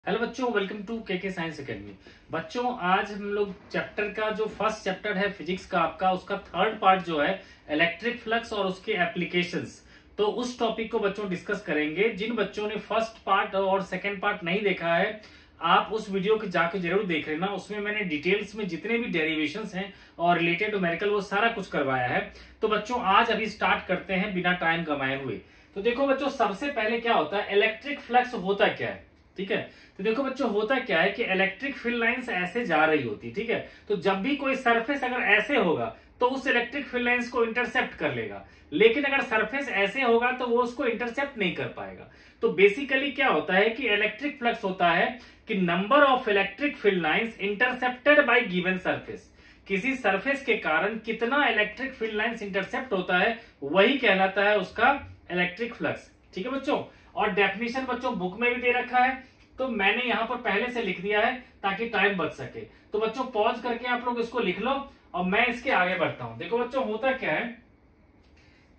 Hello बच्चों, welcome to के science academy. बच्चों, आज हम लोग चैप्टर का जो फर्स्ट चैप्टर है फिजिक्स का आपका, उसका थर्ड पार्ट जो है इलेक्ट्रिक फ्लक्स और उसके एप्लीकेशंस, तो उस टॉपिक को बच्चों डिस्कस करेंगे। जिन बच्चों ने फर्स्ट पार्ट और सेकंड पार्ट नहीं देखा है, आप उस वीडियो को जाके जरूर देख लेना। उसमें मैंने डिटेल्स में जितने भी डेरिवेशंस हैं और रिलेटेड न्यूमेरिकल वो सारा कुछ करवाया है। तो बच्चों आज अभी स्टार्ट करते हैं बिना टाइम गंवाए हुए। तो देखो बच्चों, सबसे पहले क्या होता है, इलेक्ट्रिक फ्लक्स होता क्या है। ठीक है, तो देखो बच्चों, होता क्या है कि इलेक्ट्रिक फील्ड लाइंस ऐसे जा रही होती। ठीक है, तो जब भी कोई सरफेस अगर ऐसे होगा तो उस इलेक्ट्रिक फील्ड लाइंस को इंटरसेप्ट कर लेगा, लेकिन अगर सरफेस ऐसे होगा तो वो उसको इंटरसेप्ट नहीं कर पाएगा। तो बेसिकली क्या होता है कि इलेक्ट्रिक फ्लक्स होता है कि number of electric field lines intercepted bye given surface. किसी सरफेस के कारण कितना इलेक्ट्रिक फील्ड लाइंस इंटरसेप्ट होता है, वही कहलाता है उसका इलेक्ट्रिक फ्लक्स। ठीक है बच्चों, और डेफिनेशन बच्चों बुक में भी दे रखा है, तो मैंने यहां पर पहले से लिख दिया है ताकि टाइम बच सके। तो बच्चों पॉज करके आप लोग इसको लिख लो और मैं इसके आगे बढ़ता हूं। देखो बच्चों, होता क्या है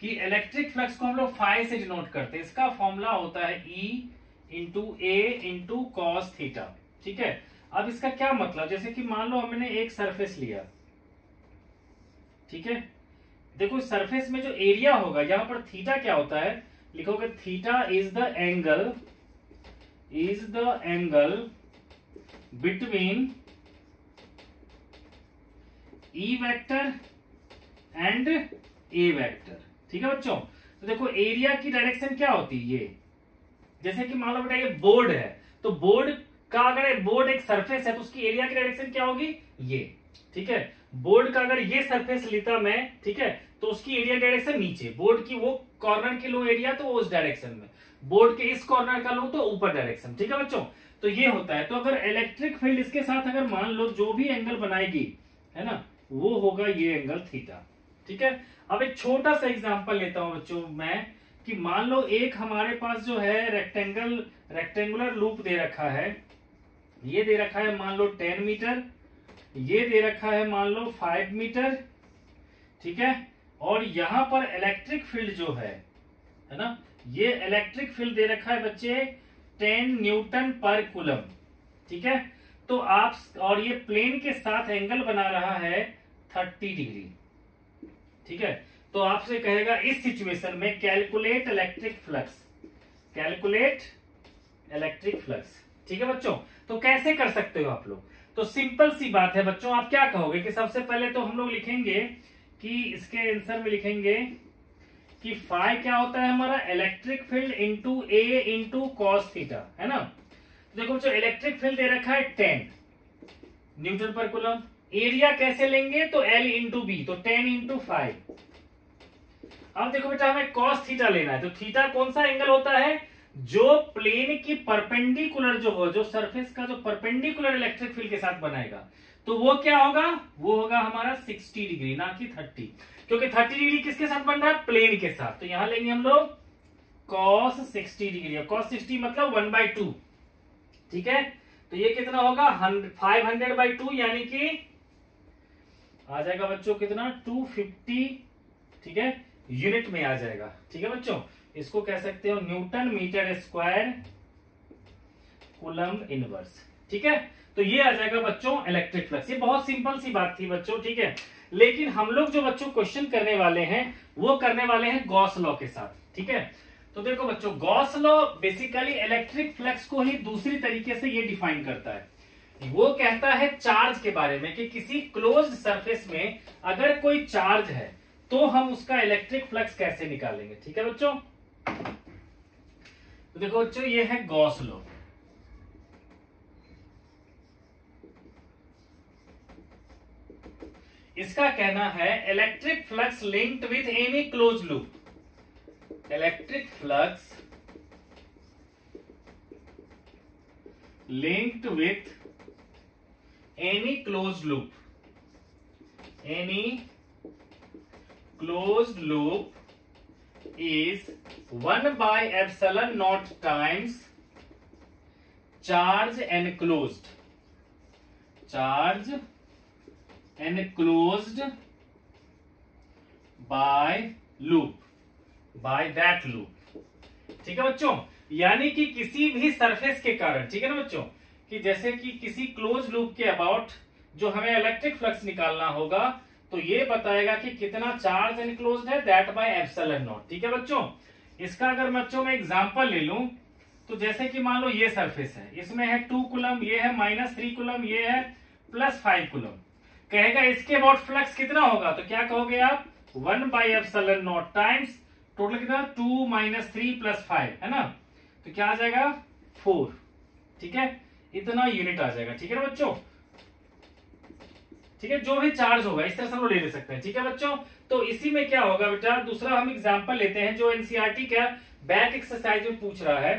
कि इलेक्ट्रिक फ्लक्स को हम लोग फाई से डिनोट करते हैं। इसका फॉर्मूला होता है E इंटू ए इंटू कॉस थीटा। ठीक है, अब इसका क्या मतलब, जैसे कि मान लो हमने एक सरफेस लिया। ठीक है, देखो इस सरफेस में जो एरिया होगा, यहां पर थीटा क्या होता है, लिखोगे theta is the angle between E vector and A vector. ठीक है बच्चों, तो देखो एरिया की डायरेक्शन क्या होती है, ये जैसे कि मान लो बेटा ये बोर्ड है, तो बोर्ड का अगर बोर्ड एक सरफेस है तो उसकी एरिया की डायरेक्शन क्या होगी, ये। ठीक है, बोर्ड का अगर ये सरफेस लेता मैं, ठीक है, तो उसकी एरिया डायरेक्शन नीचे, बोर्ड की वो कॉर्नर की लो एरिया तो वो उस डायरेक्शन में, बोर्ड के इस कॉर्नर का लो तो ऊपर डायरेक्शन। ठीक है बच्चों, तो ये होता है। तो अगर इलेक्ट्रिक फील्ड इसके साथ अगर मान लो जो भी एंगल बनाएगी, है ना, वो होगा ये एंगल थीटा। ठीक है, अब एक छोटा सा एग्जांपल लेता हूं बच्चों मैं, कि मान लो एक हमारे पास जो है रेक्टेंगुलर लूप दे रखा है। ये दे रखा है मान लो 10 मीटर, ये दे रखा है मान लो 5 मीटर। ठीक है, और यहां पर इलेक्ट्रिक फील्ड जो है ना, ये इलेक्ट्रिक फील्ड दे रखा है बच्चे 10 न्यूटन पर कूलम। ठीक है, तो आप, और ये प्लेन के साथ एंगल बना रहा है 30 डिग्री। ठीक है, तो आपसे कहेगा इस सिचुएशन में calculate electric flux, calculate electric flux. ठीक है बच्चों, तो कैसे कर सकते हो आप लोग, तो सिंपल सी बात है बच्चों। आप क्या कहोगे कि सबसे पहले तो हम लोग लिखेंगे कि इसके आंसर में लिखेंगे कि फाई क्या होता है हमारा, इलेक्ट्रिक फील्ड इंटू ए इंटू कॉस थीटा, है ना। तो देखो बच्चों, इलेक्ट्रिक फील्ड दे रखा है 10 न्यूटन पर कूलम। एरिया कैसे लेंगे, तो L इंटू बी, तो 10 इंटू 5। अब देखो बेटा, हमें कॉस थीटा लेना है, तो थीटा कौन सा एंगल होता है, जो प्लेन की परपेंडिकुलर जो हो, जो सरफेस का जो परपेंडिकुलर इलेक्ट्रिक फील्ड के साथ बनाएगा, तो वो क्या होगा, वो होगा हमारा 60 डिग्री, ना कि 30, क्योंकि 30 डिग्री किसके साथ बन रहा है, प्लेन के साथ। तो यहां लेंगे हम लोग कॉस 60 डिग्री, कॉस 60 मतलब 1/2। ठीक है, तो ये कितना होगा 500/2, यानी कि आ जाएगा बच्चों कितना 250। ठीक है, यूनिट में आ जाएगा। ठीक है बच्चों, इसको कह सकते हो newton metre square coulomb inverse. ठीक है, तो ये आ जाएगा बच्चों इलेक्ट्रिक फ्लक्स। ये बहुत सिंपल सी बात थी बच्चों। ठीक है, लेकिन हम लोग जो बच्चों क्वेश्चन करने वाले हैं वो करने वाले हैं गॉस लॉ के साथ। ठीक है, तो देखो बच्चों, Gauss law basically electric flux को ही दूसरी तरीके से ये डिफाइन करता है। वो कहता है चार्ज के बारे में, कि किसी क्लोज्ड सरफेस में अगर कोई चार्ज है तो हम उसका इलेक्ट्रिक फ्लक्स कैसे निकालेंगे। ठीक है बच्चों, तो देखो बच्चों, ये है गॉस लॉ। इसका कहना है electric flux linked with any close loop, electric flux linked with any closed loop, any closed loop is 1/epsilon naught times charge enclosed, charge enclosed by loop, by that loop। ठीक है बच्चों, यानी कि किसी भी सरफेस के कारण, ठीक है ना बच्चों, कि जैसे कि किसी क्लोज लूप के अबाउट जो हमें इलेक्ट्रिक फ्लक्स निकालना होगा, तो ये बताएगा कि कितना चार्ज एनक्लोज्ड है, दैट बाय एप्सिलॉन नॉट। ठीक है बच्चों, इसका अगर बच्चों मैं एग्जांपल ले लूं, तो जैसे कि मान लो ये सरफेस है, इसमें है 2 कूलम, ये है -3 कूलम, ये है +5 कूलम। कहेगा इसके अबाउट फ्लक्स कितना होगा, तो क्या कहोगे आप, 1/ε0 टाइम्स टोटल कितना 2 - 3 + 5 है ना, तो क्या आ जाएगा 4। ठीक है, इतना यूनिट आ जाएगा। ठीक है ना बच्चों, ठीक है, जो भी चार्ज होगा इस तरह से हम लोग ले सकते हैं। ठीक है बच्चों, तो इसी में क्या होगा बेटा, दूसरा हम एग्जांपल लेते हैं जो एनसीईआरटी का बैक एक्सरसाइज में पूछ रहा है,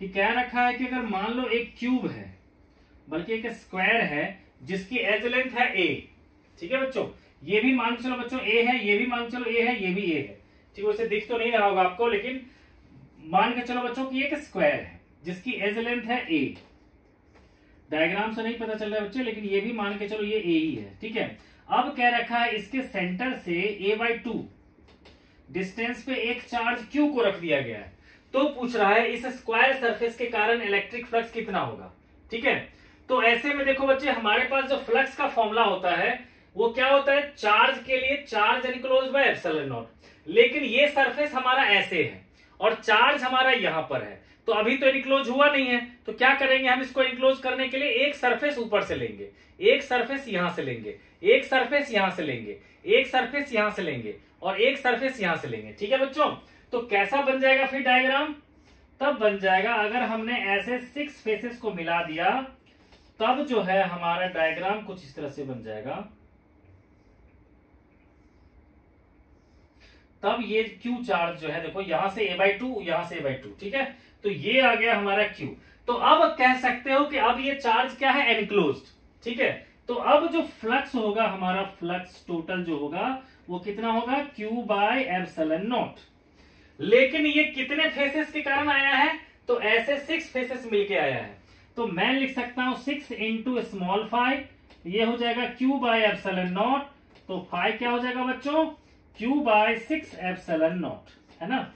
कि क्या रखा है कि अगर मान लो एक क्यूब है, बल्कि एक स्क्वायर है जिसकी एज लेंथ है a। ठीक है बच्चों, ये भी मान के चलो बच्चों a है, ये भी मान के चलो a है, ये भी a है। ठीक है, उसे दिख तो नहीं रहा होगा आपको, लेकिन मान के चलो बच्चों कि एक स्क्वायर है जिसकी एज लेंथ है a। डायग्राम से नहीं पता चल रहा है बच्चे, लेकिन ये भी मान के चलो ये a ही है। ठीक है, अब क्या रखा है, इसके सेंटर से a/2 डिस्टेंस पे एक चार्ज q को रख दिया गया है। तो पूछ रहा है इस स्क्वायर सरफेस के कारण इलेक्ट्रिक फ्लक्स कितना होगा। ठीक है, तो ऐसे में देखो बच्चे, हमारे पास जो फ्लक्स का फॉर्मूला होता है वो क्या होता है, चार्ज के लिए charge enclosed by epsilon not. लेकिन ये सरफेस हमारा ऐसे है और चार्ज हमारा यहां पर है, तो अभी तो इनक्लोज हुआ नहीं है, तो क्या करेंगे हम, इसको इनक्लोज करने के लिए एक सरफेस ऊपर से लेंगे, एक सरफेस यहां से लेंगे, एक सरफेस यहां से लेंगे, एक सरफेस यहां से लेंगे और एक सरफेस यहां से लेंगे। ठीक है बच्चों, तो कैसा बन जाएगा फिर डायग्राम, तब बन जाएगा अगर हमने ऐसे 6 फेसेस को मिला दिया, तब जो है हमारा डायग्राम कुछ इस तरह से बन जाएगा। तब ये Q चार्ज जो है, देखो यहां से a/2, यहां से a/2। ठीक है, तो ये आ गया हमारा Q। तो अब कह सकते हो कि अब ये चार्ज क्या है, एनक्लोज्ड। ठीक है, तो अब जो फ्लक्स होगा हमारा, फ्लक्स टोटल जो होगा वो कितना होगा, Q/ε0। लेकिन ये कितने फेसेस के कारण आया है, तो ऐसे 6 फेसेस मिलके आया है। तो मैं लिख सकता हूं 6 × स्मॉल फाइ, ये हो जाएगा Q/ε0। तो फाइ क्या हो जाएगा बच्चों, Q/6ε0 है ना।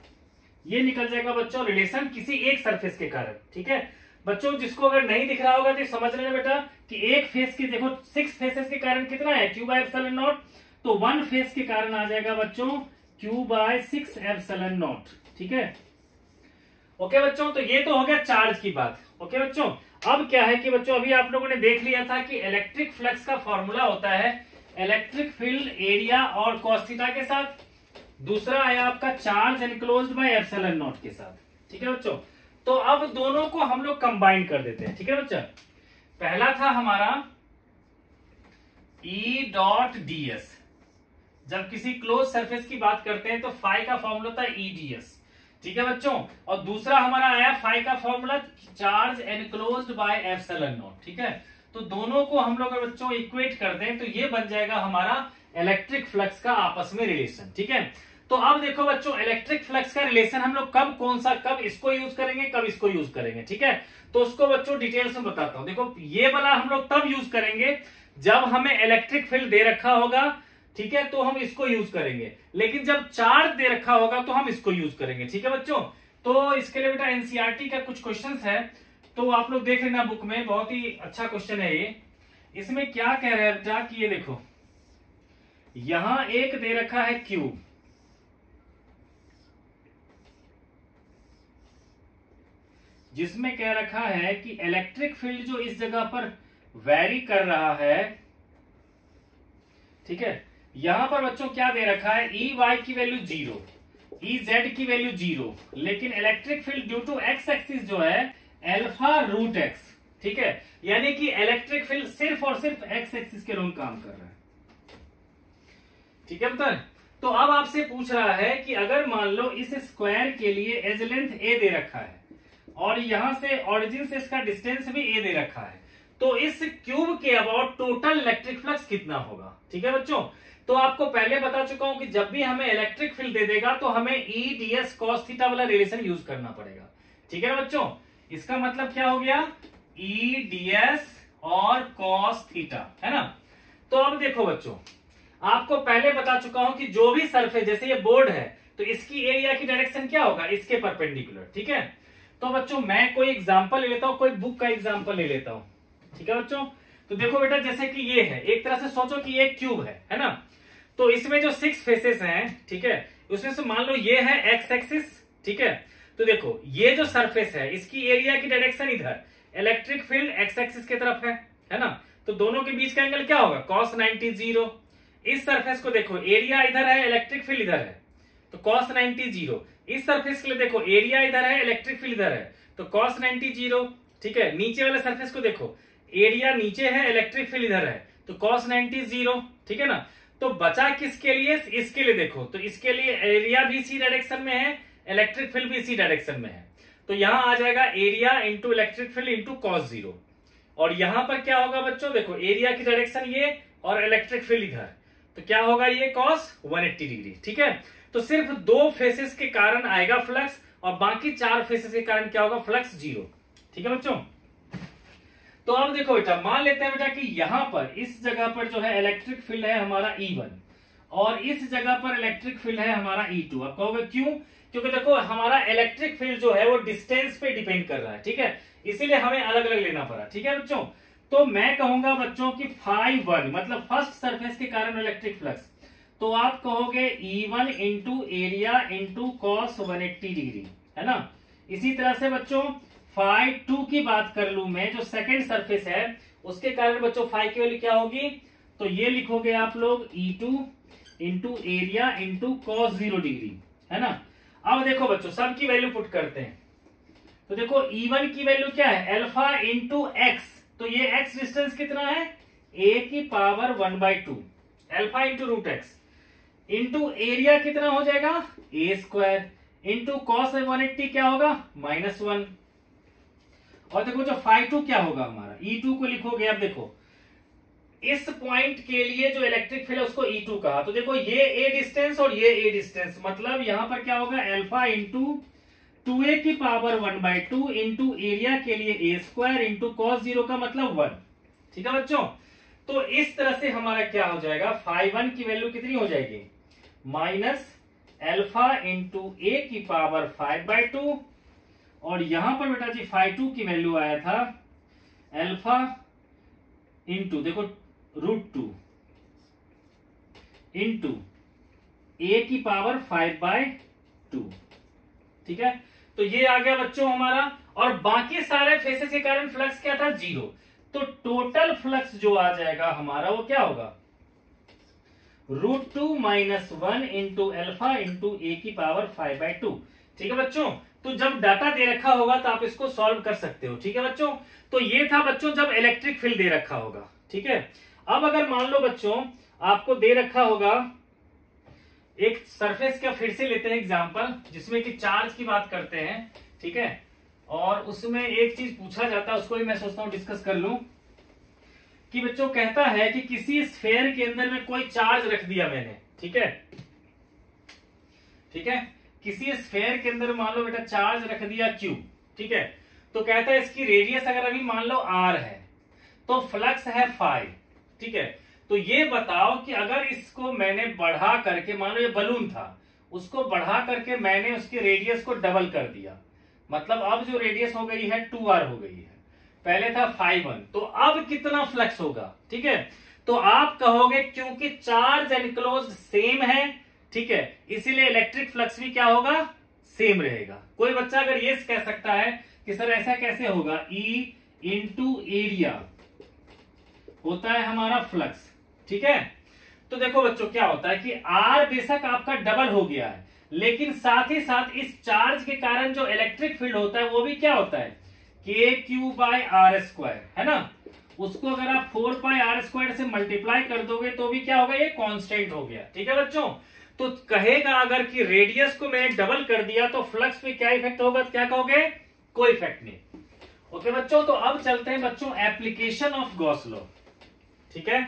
ये निकल जाएगा बच्चों रिलेशन किसी एक सरफेस के कारण। ठीक है बच्चों, जिसको अगर नहीं दिख रहा होगा तो समझ लेना बेटा कि एक फेस की, देखो 6 फेसेस के कारण कितना है, Q/ε0। तो 1 फेस के कारण आ जाएगा बच्चों Q/6ε0। ठीक है, ओके बच्चों, तो ये तो हो गया चार्ज की बात। ओके बच्चों, अब क्या है कि बच्चों अभी आप लोगों ने देख लिया था कि इलेक्ट्रिक फ्लक्स का फॉर्मूला होता है इलेक्ट्रिक फील्ड एरिया और cos थीटा के साथ, दूसरा आया आपका चार्ज एनक्लोज्ड बाय ε0 के साथ। ठीक है बच्चों, तो अब दोनों को हम लोग कंबाइन कर देते हैं। ठीक है बच्चा, पहला था हमारा E.ds। जब किसी क्लोज सरफेस की बात करते हैं तो फाइ का फॉर्मूला होता है EDS। ठीक है बच्चों, और दूसरा हमारा आया फाइ का फॉर्मूला चार्ज एनक्लोज्ड बाय ε0। ठीक है, तो दोनों को हम लोग बच्चों इक्वेट कर दें तो ये बन जाएगा हमारा इलेक्ट्रिक फ्लक्स का आपस में रिलेशन। ठीक है, तो अब देखो बच्चों, इलेक्ट्रिक फ्लक्स का रिलेशन हम लोग कब, कौन सा, कब इसको यूज करेंगे, कब इसको यूज करेंगे। ठीक है, तो उसको बच्चों डिटेल्स में बताता हूं। देखो ये वाला हम लोग तब यूज करेंगे जब हमें इलेक्ट्रिक फील्ड दे रखा होगा। ठीक है, तो हम इसको यूज करेंगे, लेकिन जब चार्ज दे रखा होगा तो हम इसको यूज करेंगे। ठीक है बच्चों, तो इसके लिए बेटा एनसीईआरटी का कुछ क्वेश्चंस है, तो आप लोग देख लेना बुक में, बहुत ही अच्छा क्वेश्चन है ये। इसमें क्या कह रहा है बेटा कि ये देखो, यहां एक दे रखा है क्यूब, जिसमें कह रखा है कि इलेक्ट्रिक फील्ड जो इस जगह पर वेरी कर रहा है। ठीक है, यहां पर बच्चों क्या दे रखा है, EY की वैल्यू 0, EZ की वैल्यू 0, लेकिन electric field due to x axis जो है α√x। ठीक है, यानी कि इलेक्ट्रिक फील्ड सिर्फ और सिर्फ एक्स एक्सिस के लोग काम कर रहा है। ठीक है बेटा, तो अब आपसे पूछ रहा है कि अगर मान लो इस स्क्वायर के लिए एज लेंथ a दे रखा है और यहां से ऑरिजिन से इसका डिस्टेंस भी a दे रखा है, तो इस क्यूब के अबाउट टोटल इलेक्ट्रिक फ्लक्स कितना होगा। ठीक है बच्चों, तो आपको पहले बता चुका हूं कि जब भी हमें इलेक्ट्रिक फील्ड दे देगा तो हमें EDS cos थीटा वाला रिलेशन यूज करना पड़ेगा। ठीक है ना बच्चों, इसका मतलब क्या हो गया, EDS और cos थीटा, है ना। तो अब देखो बच्चों, आपको पहले बता चुका हूं कि जो भी सरफेस, जैसे ये बोर्ड है, तो इसकी एरिया की डायरेक्शन क्या होगा, इसके परपेंडिकुलर। ठीक है, तो बच्चों मैं कोई एग्जांपल ले लेता हूं, कोई बुक का एग्जांपल ले लेता हूं। ठीक है बच्चों, तो देखो बेटा जैसे कि ये है, एक तरह से सोचो कि ये एक क्यूब है ना, तो इसमें जो 6 फेसेस हैं, ठीक है, उसमें से मान लो ये है एक्स एक्सिस। ठीक है, तो देखो ये जो सरफेस है इसकी एरिया की डायरेक्शन इधर, इलेक्ट्रिक फील्ड एक्स एक्सिस की तरफ है ना, तो दोनों के बीच का एंगल क्या होगा, cos 90 0। इस सरफेस को देखो एरिया इधर है, इलेक्ट्रिक फील्ड इधर है, तो cos 90 0। इस सरफेस के लिए देखो एरिया इधर है, इलेक्ट्रिक फील्ड इधर है, तो cos 90 0। ठीक है, नीचे वाले सरफेस को देखो एरिया नीचे है, इलेक्ट्रिक फील्ड इधर है, तो cos 90 0। ठीक है ना, तो बचा किसके लिए, इसके लिए देखो, तो इसके लिए एरिया भी इसी डायरेक्शन में है, इलेक्ट्रिक फील्ड भी इसी डायरेक्शन में है, तो यहां आ जाएगा area into electric field into cos 0। और यहां पर क्या होगा बच्चों, देखो एरिया की डायरेक्शन ये और इलेक्ट्रिक फील्ड इधर, तो क्या होगा ये cos 180 डिग्री। ठीक है, तो सिर्फ 2 फेसेस के कारण आएगा फ्लक्स और बाकी 4 फेसेस के कारण क्या होगा, फ्लक्स 0। ठीक है बच्चों, तो अब देखो बेटा मान लेते हैं बेटा कि यहां पर इस जगह पर जो है इलेक्ट्रिक फील्ड है हमारा E1 और इस जगह पर इलेक्ट्रिक फील्ड है हमारा E2। अब कहोगे क्यों, क्योंकि देखो हमारा इलेक्ट्रिक फील्ड जो है वो डिस्टेंस पे डिपेंड कर रहा है। ठीक है, इसीलिए हमें अलग अलग लेना पड़ा। ठीक है बच्चों, तो मैं कहूंगा बच्चों की φ1 मतलब फर्स्ट सरफेस के कारण इलेक्ट्रिक फ्लक्स, तो आप कहोगे E1 into area into cos 180 degree, है ना। इसी तरह से बच्चों φ2 की बात कर लू मैं, जो सेकेंड सरफेस है उसके कारण बच्चों φ की वैल्यू क्या होगी, तो ये लिखोगे आप लोग E2 into area into cos 0 degree, है ना। अब देखो बच्चों सब की वैल्यू पुट करते हैं, तो देखो E1 की वैल्यू क्या है, अल्फा इंटू एक्स, तो ये x डिस्टेंस कितना है, a की power 1/2 alpha into root x into area कितना हो जाएगा a स्क्वायर इंटू cos 180 क्या होगा -1। और देखो जो φ2 क्या होगा हमारा, E2 को लिखोगे, अब देखो इस पॉइंट के लिए जो इलेक्ट्रिक फील्ड है उसको E2 कहा, तो देखो ये a डिस्टेंस और ये a डिस्टेंस, मतलब यहां पर क्या होगा अल्फा इंटू 2a की पावर 1/2 इंटू एरिया के लिए a स्क्वायर इंटू cos 0 का मतलब 1। ठीक है बच्चों, तो इस तरह से हमारा क्या हो जाएगा, φ1 की वैल्यू कितनी हो जाएगी, माइनस अल्फा इंटू a की पावर 5/2 और यहां पर बेटा जी φ2 की वैल्यू आया था अल्फा इंटू देखो √2 इंटू a की पावर 5/2। ठीक है, तो ये आ गया बच्चों हमारा, और बाकी सारे फेसेस के कारण फ्लक्स क्या था 0, तो टोटल फ्लक्स जो आ जाएगा हमारा वो क्या होगा √2 - 1 इंटू अल्फा इंटू a की पावर 5/2। ठीक है बच्चों, तो जब डाटा दे रखा होगा तो आप इसको सॉल्व कर सकते हो। ठीक है बच्चों, तो ये था बच्चों जब इलेक्ट्रिक फील्ड दे रखा होगा। ठीक है, अब अगर मान लो बच्चों आपको दे रखा होगा एक सरफेस का, फिर से लेते हैं एग्जांपल जिसमें कि चार्ज की बात करते हैं। ठीक है, और उसमें एक चीज पूछा जाता है, उसको भी मैं सोचता हूं डिस्कस कर लूं, कि बच्चों कहता है कि किसी स्फेयर के अंदर में कोई चार्ज रख दिया मैंने। ठीक है, ठीक है, किसी स्फेयर के अंदर मान लो बेटा चार्ज रख दिया Q। ठीक है, तो कहता है इसकी रेडियस अगर अभी मान लो R है तो फ्लक्स है φ। ठीक है, तो ये बताओ कि अगर इसको मैंने बढ़ा करके, मान लो ये बलून था, उसको बढ़ा करके मैंने उसके रेडियस को डबल कर दिया, मतलब अब जो रेडियस हो गई है 2R हो गई है, पहले था φ1, तो अब कितना फ्लक्स होगा। ठीक है, तो आप कहोगे क्योंकि चार्ज एनक्लोज्ड सेम है, ठीक है, इसीलिए इलेक्ट्रिक फ्लक्स भी क्या होगा, सेम रहेगा। कोई बच्चा अगर ये कह सकता है कि सर ऐसा कैसे होगा, E इंटू एरिया होता है हमारा फ्लक्स। ठीक है, तो देखो बच्चों क्या होता है कि R बेशक आपका डबल हो गया है, लेकिन साथ ही साथ इस चार्ज के कारण जो इलेक्ट्रिक फील्ड होता है वो भी क्या होता है, KQ/R², है ना। उसको अगर आप 4πr² से मल्टीप्लाई कर दोगे तो भी क्या होगा, ये कांस्टेंट हो गया। ठीक है बच्चों, तो कहेगा अगर कि रेडियस को मैंने डबल कर दिया तो फ्लक्स पे क्या इफेक्ट होगा, क्या कहोगे, कोई इफेक्ट नहीं। ओके बच्चों, तो अब चलते हैं बच्चों एप्लीकेशन ऑफ गॉस लॉ। ठीक है,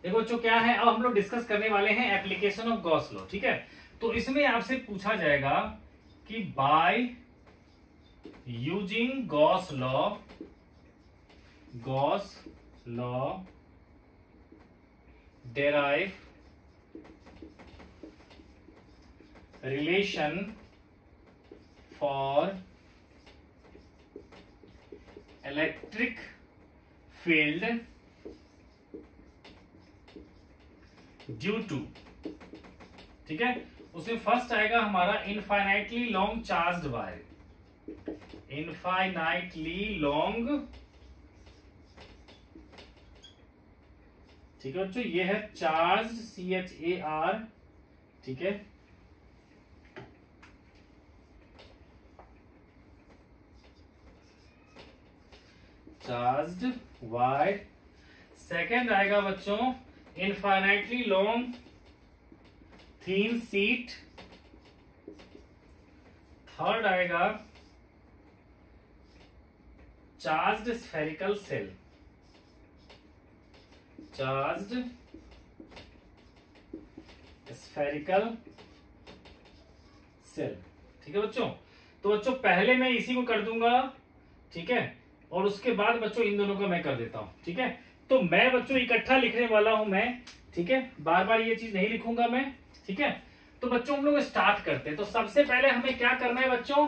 देखो बच्चों क्या है, अब हम लोग डिस्कस करने वाले हैं एप्लीकेशन ऑफ गॉस लॉ। ठीक है, तो इसमें आपसे पूछा जाएगा कि by using Gauss law derive relation for electric field due to, ठीक है, उसमें फर्स्ट आएगा हमारा infinitely long charged wire, infinitely long, ठीक है बच्चों, ये है चार्ज्ड, CHAR, ठीक है, चार्ज्ड वायर। सेकेंड आएगा बच्चों infinitely long thin sheet. Third आएगा charged spherical cell, charged spherical shell, ठीक है बच्चों। तो बच्चों पहले मैं इसी को कर दूंगा, ठीक है, और उसके बाद बच्चों इन दोनों का मैं कर देता हूं, ठीक है। तो मैं बच्चों इकट्ठा लिखने वाला हूं मैं, ठीक है, बार बार ये चीज नहीं लिखूंगा मैं, ठीक है। तो बच्चों हम लोग स्टार्ट करते हैं। तो सबसे पहले हमें क्या करना है बच्चों,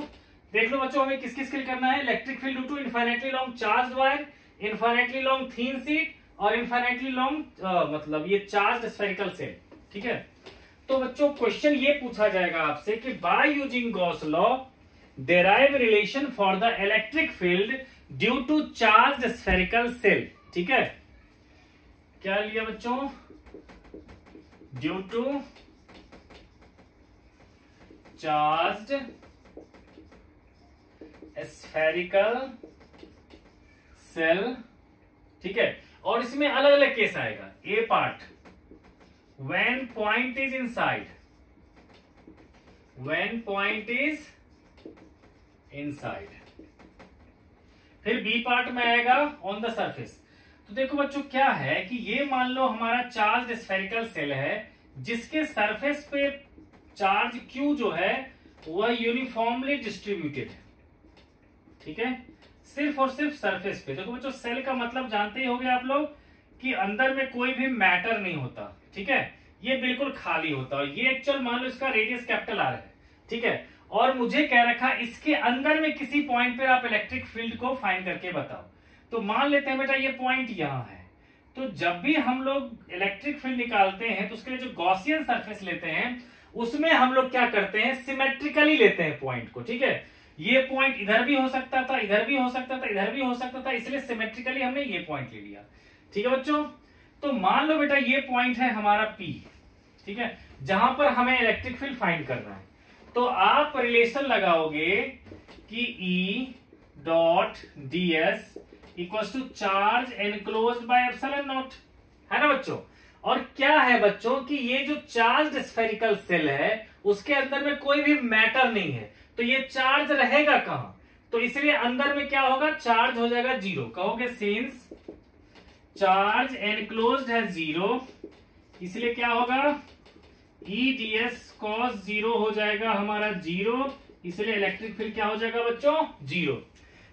देख लो बच्चों, हमें किस किस के लिए करना है, electric field due to infinitely long charged wire, infinitely long thin sheet और इनफाइनाइटली लॉन्ग मतलब ये चार्ज्ड स्फेरिकल सेल, ठीक है। तो बच्चों क्वेश्चन ये पूछा जाएगा आपसे कि by using Gauss law derive relation for the electric field due to charged spherical shell, ठीक है। क्या लिया बच्चों, due to charged spherical shell, ठीक है। और इसमें अलग अलग केस आएगा। A part when point is inside, when point is inside. फिर बी पार्ट में आएगा ऑन द सरफेस। तो देखो बच्चों क्या है कि ये मान लो हमारा चार्ज स्फेरिकल सेल है जिसके सरफेस पे चार्ज Q जो है वह यूनिफॉर्मली डिस्ट्रीब्यूटेड है, ठीक है, सिर्फ और सिर्फ सरफेस पे। देखो बच्चों सेल का मतलब जानते ही होंगे आप लोग कि अंदर में कोई भी मैटर नहीं होता, ठीक है, ये बिल्कुल खाली होता है। ये एक्चुअल मान लो इसका रेडियस कैपिटल R है, ठीक है, और मुझे कह रखा इसके अंदर में किसी पॉइंट पे आप इलेक्ट्रिक फील्ड को फाइंड करके बताओ। तो मान लेते हैं बेटा ये पॉइंट यहां है। तो जब भी हम लोग इलेक्ट्रिक फील्ड निकालते हैं तो उसके लिए जो गॉसियन सरफेस लेते हैं उसमें हम लोग क्या करते हैं, सिमेट्रिकली लेते हैं पॉइंट को, ठीक है। ये पॉइंट इधर भी हो सकता था, इधर भी हो सकता था, इधर भी हो सकता था, इसलिए सिमेट्रिकली हमने ये पॉइंट ले लिया, ठीक है बच्चों। तो मान लो बेटा ये पॉइंट है हमारा P, ठीक है, जहां पर हमें इलेक्ट्रिक फील्ड फाइंड करना है। तो आप रिलेशन लगाओगे कि E dot ds equal to charge enclosed by epsilon naught, है ना बच्चों। और क्या है बच्चों कि ये जो चार्ज स्फेरिकल सेल है उसके अंदर में कोई भी मैटर नहीं है, तो ये चार्ज रहेगा कहां, तो इसलिए अंदर में क्या होगा, चार्ज हो जाएगा जीरो। कहोगे सिंस चार्ज एनक्लोज्ड है जीरो, इसलिए क्या होगा E ds cos जीरो हो जाएगा हमारा जीरो, इसलिए इलेक्ट्रिक फील्ड क्या हो जाएगा बच्चों, जीरो।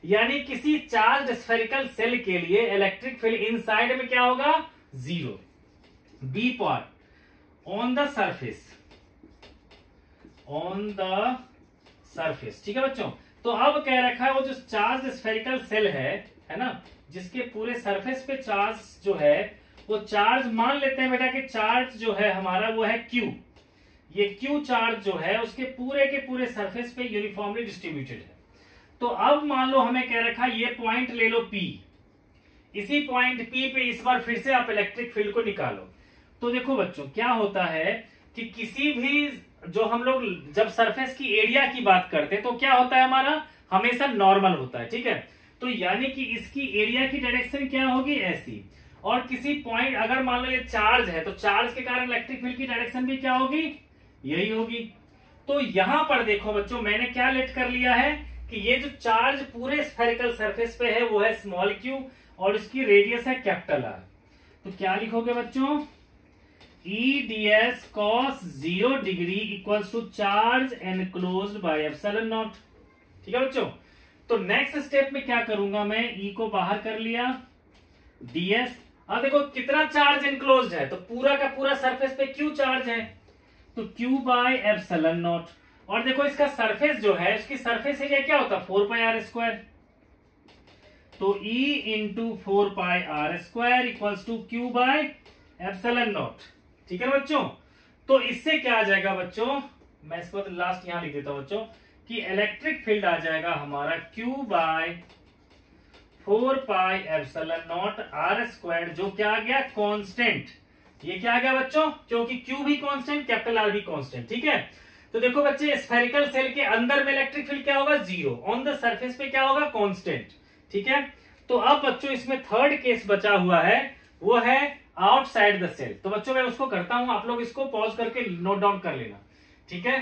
यानी किसी चार्ज स्फेरिकल सेल के लिए इलेक्ट्रिक फील्ड इनसाइड में क्या होगा, zero. B part on the surface, on the surface, ठीक है बच्चों। तो अब कह रखा है वो जो चार्ज स्फेरिकल सेल है ना, जिसके पूरे सरफेस पे चार्ज जो है वो चार्ज मान लेते हैं बेटा कि चार्ज जो है हमारा वो है Q। ये Q चार्ज जो है उसके पूरे के पूरे सरफेस पे यूनिफॉर्मली डिस्ट्रीब्यूटेड है। तो अब मान लो हमें कह रखा ये पॉइंट ले लो P, इसी पॉइंट P पे इस बार फिर से आप इलेक्ट्रिक फील्ड को निकालो। तो देखो बच्चों क्या होता है कि किसी भी जो हम लोग जब सरफेस की एरिया की बात करते हैं तो क्या होता है हमारा, हमेशा नॉर्मल होता है, ठीक है। तो यानी कि इसकी एरिया की डायरेक्शन क्या होगी, ऐसी। और किसी पॉइंट अगर मान लो ये चार्ज है तो चार्ज के कारण इलेक्ट्रिक फील्ड की डायरेक्शन भी क्या होगी, यही होगी। तो यहां पर देखो बच्चों मैंने क्या लेट कर लिया है कि ये जो चार्ज पूरे स्फेरिकल सरफेस पे है वो है स्मॉल q और इसकी रेडियस है कैपिटल R। तो क्या लिखोगे बच्चों, E ds cos 0 degree equals to charge enclosed by epsilon naught, ठीक है बच्चों। तो नेक्स्ट स्टेप में क्या करूंगा मैं, E को बाहर कर लिया, ds। अब देखो कितना चार्ज एनक्लोज्ड है, तो पूरा का पूरा सरफेस पे Q चार्ज है, तो Q बाय एप्सिलॉन नॉट। और देखो इसका सरफेस जो है, इसकी सरफेस एरिया क्या होता है 4 पाई आर स्क्वायर। तो E into 4 pi r square equals to Q by epsilon naught. ठीक है बच्चों। तो इससे क्या आ जाएगा बच्चों, मैं इसको लास्ट यहां लिख देता हूं बच्चों, कि इलेक्ट्रिक फील्ड आ जाएगा हमारा Q by 4 pi epsilon naught r square, जो क्या आ गया कांस्टेंट। ये क्या आ गया बच्चों, क्योंकि Q भी कांस्टेंट, कैपिटल R भी कांस्टेंट। ठीक है। तो देखो बच्चे, स्फेरिकल सेल के अंदर में इलेक्ट्रिक फील्ड क्या होगा 0, ऑन द सरफेस पे क्या होगा कांस्टेंट। ठीक है। तो अब बच्चों इसमें थर्ड केस बचा हुआ है, वो है आउटसाइड द सेल। तो बच्चों मैं उसको करता हूं, आप लोग इसको पॉज करके नोट डाउन कर लेना। ठीक है।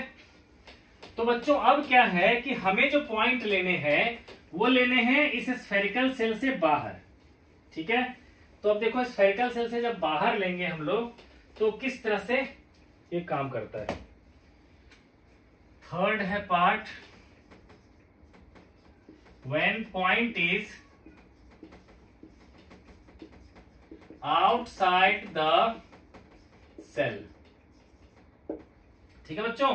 तो बच्चों अब क्या है कि हमें जो पॉइंट लेने हैं वो लेने हैं इस स्फेरिकल सेल से बाहर। ठीक है। तो अब देखो स्फेरिकल सेल से जब बाहर लेंगे हम लोग, तो किस तरह से ये काम करता है। थर्ड है part, when point is outside the cell. ठीक है बच्चों।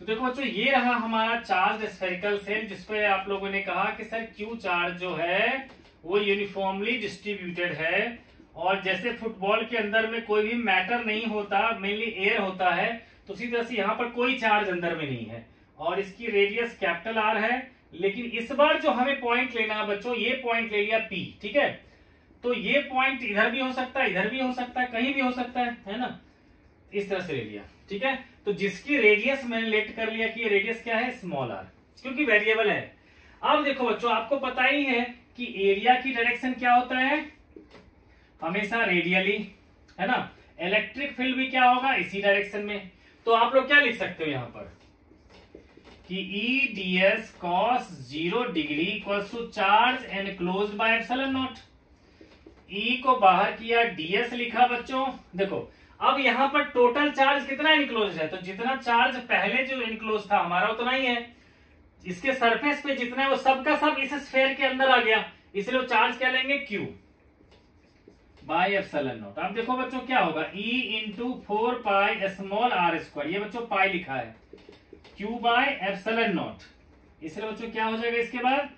तो देखो बच्चों, ये रहा हमारा चार्ज स्फेरिकल सेल, जिसपे आप लोगों ने कहा कि सर क्यू चार्ज जो है वो यूनिफॉर्मली डिस्ट्रीब्यूटेड है, और जैसे फुटबॉल के अंदर में कोई भी मैटर नहीं होता, मेनली एयर होता है, तो उसी तरह से यहाँ पर कोई चार्ज अंदर में नहीं है, और इसकी रेडियस कैपिटल आर है। लेकिन इस बार जो हमें पॉइंट लेना है बच्चों, ये पॉइंट ले लिया पी। ठीक है। तो ये पॉइंट इधर भी हो सकता है, इधर भी हो सकता है, कहीं भी हो सकता है ना, इस तरह से ले लिया। ठीक है। तो जिसकी रेडियस मैंने लेट कर लिया कि ये रेडियस क्या है स्मॉल आर, क्योंकि वेरिएबल है। अब देखो बच्चों, आपको पता ही है कि एरिया की डायरेक्शन क्या होता है, हमेशा रेडियली, है ना। इलेक्ट्रिक फील्ड भी क्या होगा, इसी डायरेक्शन में। तो आप लोग क्या लिख सकते हो यहां पर कि E ds cos 0 degree equals to charge enclosed by epsilon naught. E को बाहर किया, ds लिखा बच्चों। देखो अब यहां पर टोटल चार्ज कितना इनक्लोज है, तो जितना चार्ज पहले जो इनक्लोज था हमारा उतना ही है। इसके सरफेस पे जितना है वो सब का सब इस स्फेयर के अंदर आ गया, इसलिए वो चार्ज क्या लेंगे Q बाय एप्सिलॉन नॉट। अब देखो बच्चों क्या होगा, E into 4 pi small r square, ये बच्चों पाई लिखा है, Q बाय एप्सिलॉन नॉट। इसलिए बच्चों क्या हो जाएगा, इसके बाद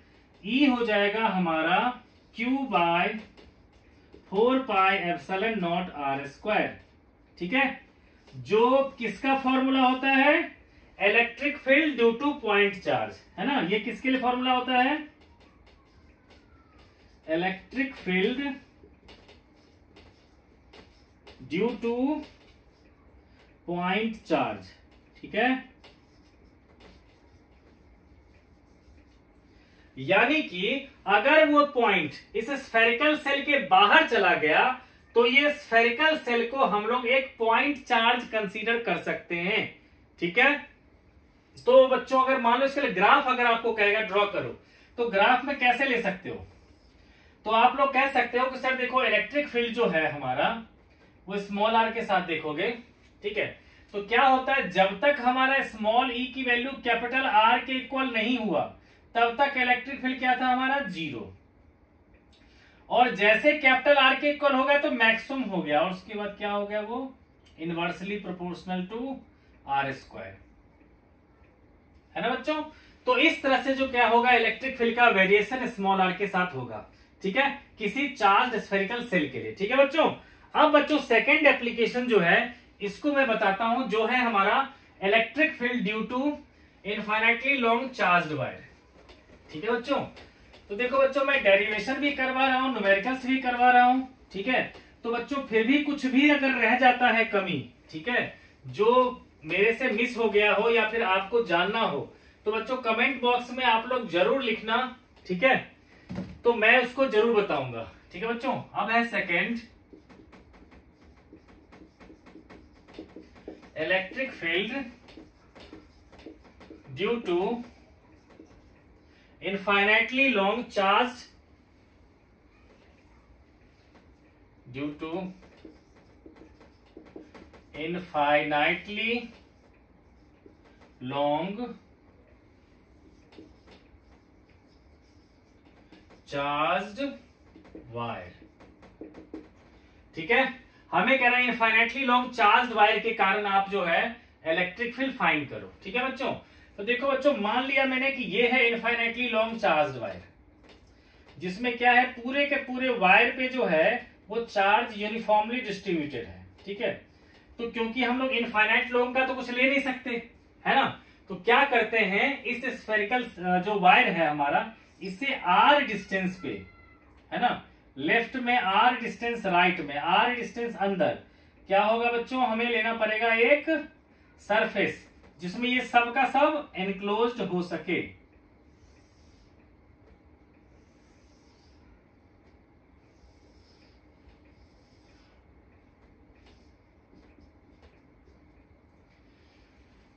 E हो जाएगा हमारा Q by 4 pi epsilon naught r square. ठीक है। जो किसका फॉर्मूला होता है, electric field due to point charge, है ना। ये किसके लिए फॉर्मूला होता है, electric field due to point charge. ठीक है। यानी कि अगर वो पॉइंट इस स्फेरिकल सेल के बाहर चला गया, तो ये स्फेरिकल सेल को हम लोग एक पॉइंट चार्ज कंसीडर कर सकते हैं। ठीक है। तो बच्चों अगर मान लो इसके लिए ग्राफ अगर आपको कहेगा ड्रॉ करो, तो ग्राफ में कैसे ले सकते हो, तो आप लोग कह सकते हो कि सर देखो इलेक्ट्रिक फील्ड जो है हमारा वो स्मॉल आर के साथ देखोगे। ठीक है। तो क्या होता है, जब तक हमारा स्मॉल ई की वैल्यू कैपिटल आर के इक्वल नहीं हुआ, तब तक इलेक्ट्रिक फील्ड क्या था हमारा 0, और जैसे कैपिटल आर के इक्वल हो गया तो मैक्सिमम हो गया, और उसके बाद क्या हो गया, वो inversely proportional to r square, है ना बच्चों। तो इस तरह से जो क्या होगा, इलेक्ट्रिक फील्ड का वेरिएशन स्मॉल आर के साथ होगा। ठीक है। किसी चार्ज स्फेरिकल सेल के लिए। ठीक है बच्चों। अब बच्चों सेकेंड एप्लीकेशन जो है इसको मैं बताता हूं, जो है हमारा electric field due to infinitely long charged wire. ठीक है बच्चों। तो देखो बच्चों, मैं डेरिवेशन भी करवा रहा हूं, न्यूमेरिकल्स भी करवा रहा हूं। ठीक है। तो बच्चों फिर भी कुछ भी अगर रह जाता है कमी, ठीक है, जो मेरे से मिस हो गया हो या फिर आपको जानना हो, तो बच्चों कमेंट बॉक्स में आप लोग जरूर लिखना। ठीक है। तो मैं उसको जरूर बताऊंगा। ठीक है बच्चों। अब है second, electric field due to infinitely long charge, due to infinitely long charged wire. ठीक है। हमें कह रहा है इनफाइनाइटली लॉन्ग चार्ज वायर के कारण आप जो है इलेक्ट्रिक फील्ड फाइंड करो। ठीक है बच्चों, तो देखो बच्चों, मान लिया मैंने कि ये है इनफाइनाइटली लॉन्ग चार्ज वायर, जिसमें क्या है, पूरे के पूरे वायर पे जो है वो चार्ज यूनिफॉर्मली डिस्ट्रीब्यूटेड है। ठीक है, तो क्योंकि हम लोग इनफाइनाइट लॉन्ग का तो कुछ ले नहीं सकते, है ना, तो क्या करते हैं, इस स्फेरिकल जो वायर है हमारा, इसे आर डिस्टेंस पे, है ना, लेफ्ट में आर डिस्टेंस, राइट में आर डिस्टेंस अंदर, क्या होगा बच्चों, हमें लेना पड़ेगा एक सरफेस जिसमें ये सब का सब एनक्लोज्ड हो सके।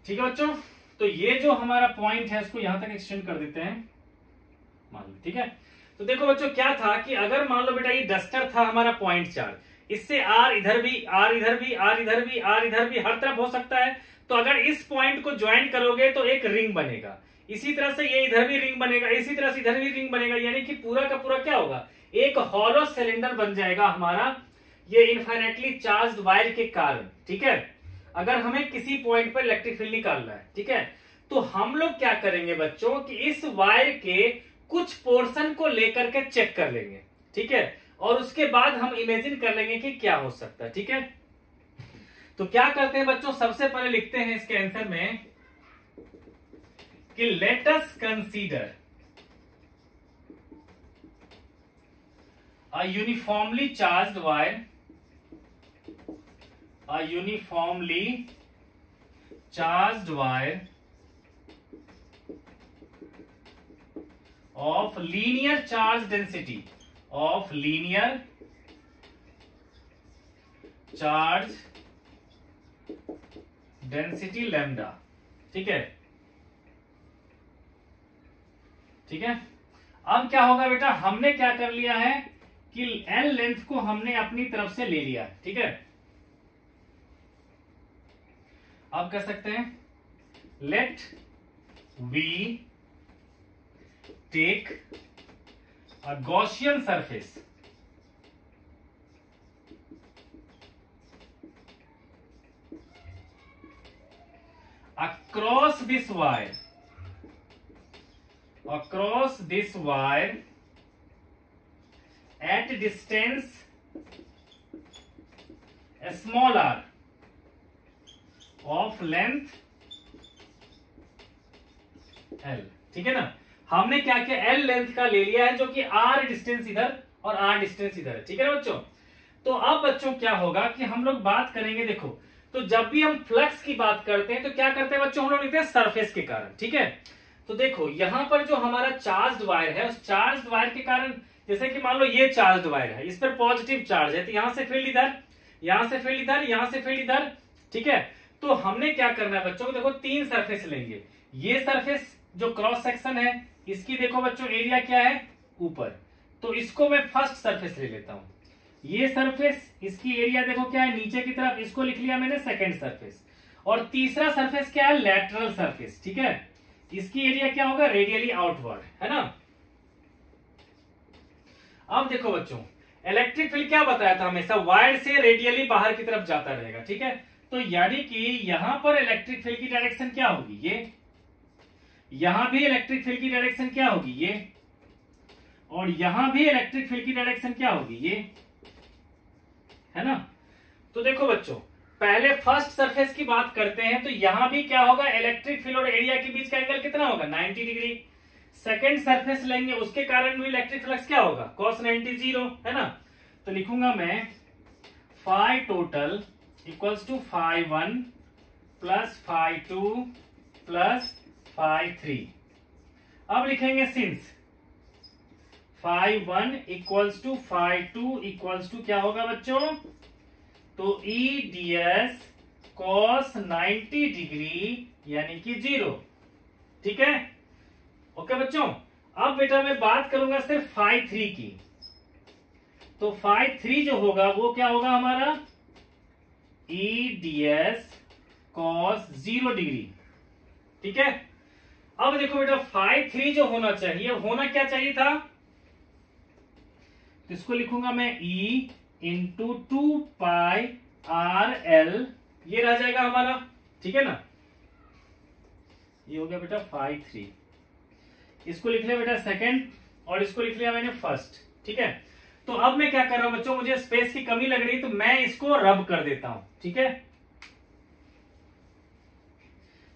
ठीक है बच्चों, तो ये जो हमारा पॉइंट है इसको यहां तक एक्सटेंड कर देते हैं, मान लो। ठीक है, तो देखो बच्चों क्या था कि अगर मान लो बेटा ये डस्टर था हमारा पॉइंट चार्ज, इससे आर इधर भी, आर इधर भी, आर इधर भी, आर इधर भी, हर तरफ हो सकता है। तो अगर इस पॉइंट को ज्वाइन करोगे तो एक रिंग बनेगा, इसी तरह से ये इधर भी रिंग बनेगा, इसी तरह से इधर भी रिंग बनेगा, यानी कि पूरा का पूरा क्या होगा, एक हॉलो सिलेंडर बन जाएगा हमारा, ये इनफाइनाइटली चार्ज वायर के कारण। ठीक है, अगर हमें किसी पॉइंट पर इलेक्ट्रिक फील्ड निकालना है, ठीक है, तो हम लोग क्या करेंगे बच्चों कि इस वायर के कुछ पोर्शन को लेकर के चेक कर लेंगे। ठीक है, और उसके बाद हम इमेजिन कर लेंगे कि क्या हो सकता है। ठीक है, तो क्या करते हैं बच्चों, सबसे पहले लिखते हैं इसके आंसर में कि let us consider a uniformly charged wire, a uniformly charged wire of linear charge density, of linear charge density lambda। ठीक है, ठीक है, अब क्या होगा बेटा, हमने क्या कर लिया है कि एल लेंथ को हमने अपनी तरफ से ले लिया। ठीक है, अब कर सकते हैं, let we take a Gaussian surface across this wire, across this wire at distance small r of length L। ठीक है ना, हमने क्या किया, L लेंथ का ले लिया है, जो कि R डिस्टेंस इधर और R डिस्टेंस इधर है। ठीक है ना बच्चों, तो अब बच्चों क्या होगा कि हम लोग बात करेंगे, देखो, तो जब भी हम फ्लक्स की बात करते हैं तो क्या करते हैं बच्चों, हम लोग लिखते हैं सरफेस के कारण। ठीक है, तो देखो यहां पर जो हमारा चार्ज्ड वायर है, उस चार्ज्ड वायर के कारण, जैसे कि मान लो ये चार्ज्ड वायर है, इस पर पॉजिटिव चार्ज है, तो यहां से फील्ड इधर, यहां से फील्ड इधर, यहां से फील्ड इधर। ठीक है, तो हमने क्या करना है बच्चों को, देखो तीन सरफेस लेंगे, ये सरफेस जो क्रॉस सेक्शन है, इसकी देखो बच्चों एरिया क्या है, ऊपर, तो इसको मैं फर्स्ट सरफेस ले लेता हूं। ये सरफेस, इसकी एरिया देखो क्या है, नीचे की तरफ, इसको लिख लिया मैंने सेकेंड सरफेस। और तीसरा सरफेस क्या है, लैटरल सरफेस। ठीक है, इसकी एरिया क्या होगा, रेडियली आउटवर्ड, है ना। अब देखो बच्चों, इलेक्ट्रिक फील्ड क्या बताया था, हमेशा वायर से रेडियली बाहर की तरफ जाता रहेगा। ठीक है, तो यानी कि यहां पर इलेक्ट्रिक फील्ड की डायरेक्शन क्या होगी, ये, यहां भी इलेक्ट्रिक फील्ड की डायरेक्शन क्या होगी, ये, और यहां भी इलेक्ट्रिक फील्ड की डायरेक्शन क्या होगी, ये, है ना। तो देखो बच्चों, पहले फर्स्ट सरफेस की बात करते हैं, तो यहां भी क्या होगा, इलेक्ट्रिक फील्ड और एरिया के बीच का एंगल कितना होगा, 90 डिग्री। सेकेंड सरफेस लेंगे, उसके कारण भी इलेक्ट्रिक फ्लक्स क्या होगा, cos 90 0, है ना। तो लिखूंगा मैं phi total equals to phi 1 plus phi 2 plus phi 3। अब लिखेंगे since phi 1 equals to phi 2 equals to क्या होगा बच्चों, तो e d s cos 90 degree यानी कि 0। ठीक है, ओके बच्चों। अब बेटा मैं बात करूंगा सिर्फ फाई 3 की, तो फाई 3 जो होगा वो क्या होगा हमारा, ई डी एस कॉस 0 डिग्री। ठीक है, अब देखो बेटा फाई 3 जो होना चाहिए, होना क्या चाहिए था, इसको लिखूंगा मैं ई इंटू 2πr_l, ये रह जाएगा हमारा, ठीक है ना। ये हो गया बेटा फाई 3, इसको लिख लिया बेटा सेकंड और इसको लिख लिया मैंने फर्स्ट, ठीक है। तो अब मैं क्या कर रहा हूं बच्चों, मुझे स्पेस की कमी लग रही है तो मैं इसको रब कर देता हूं, ठीक है।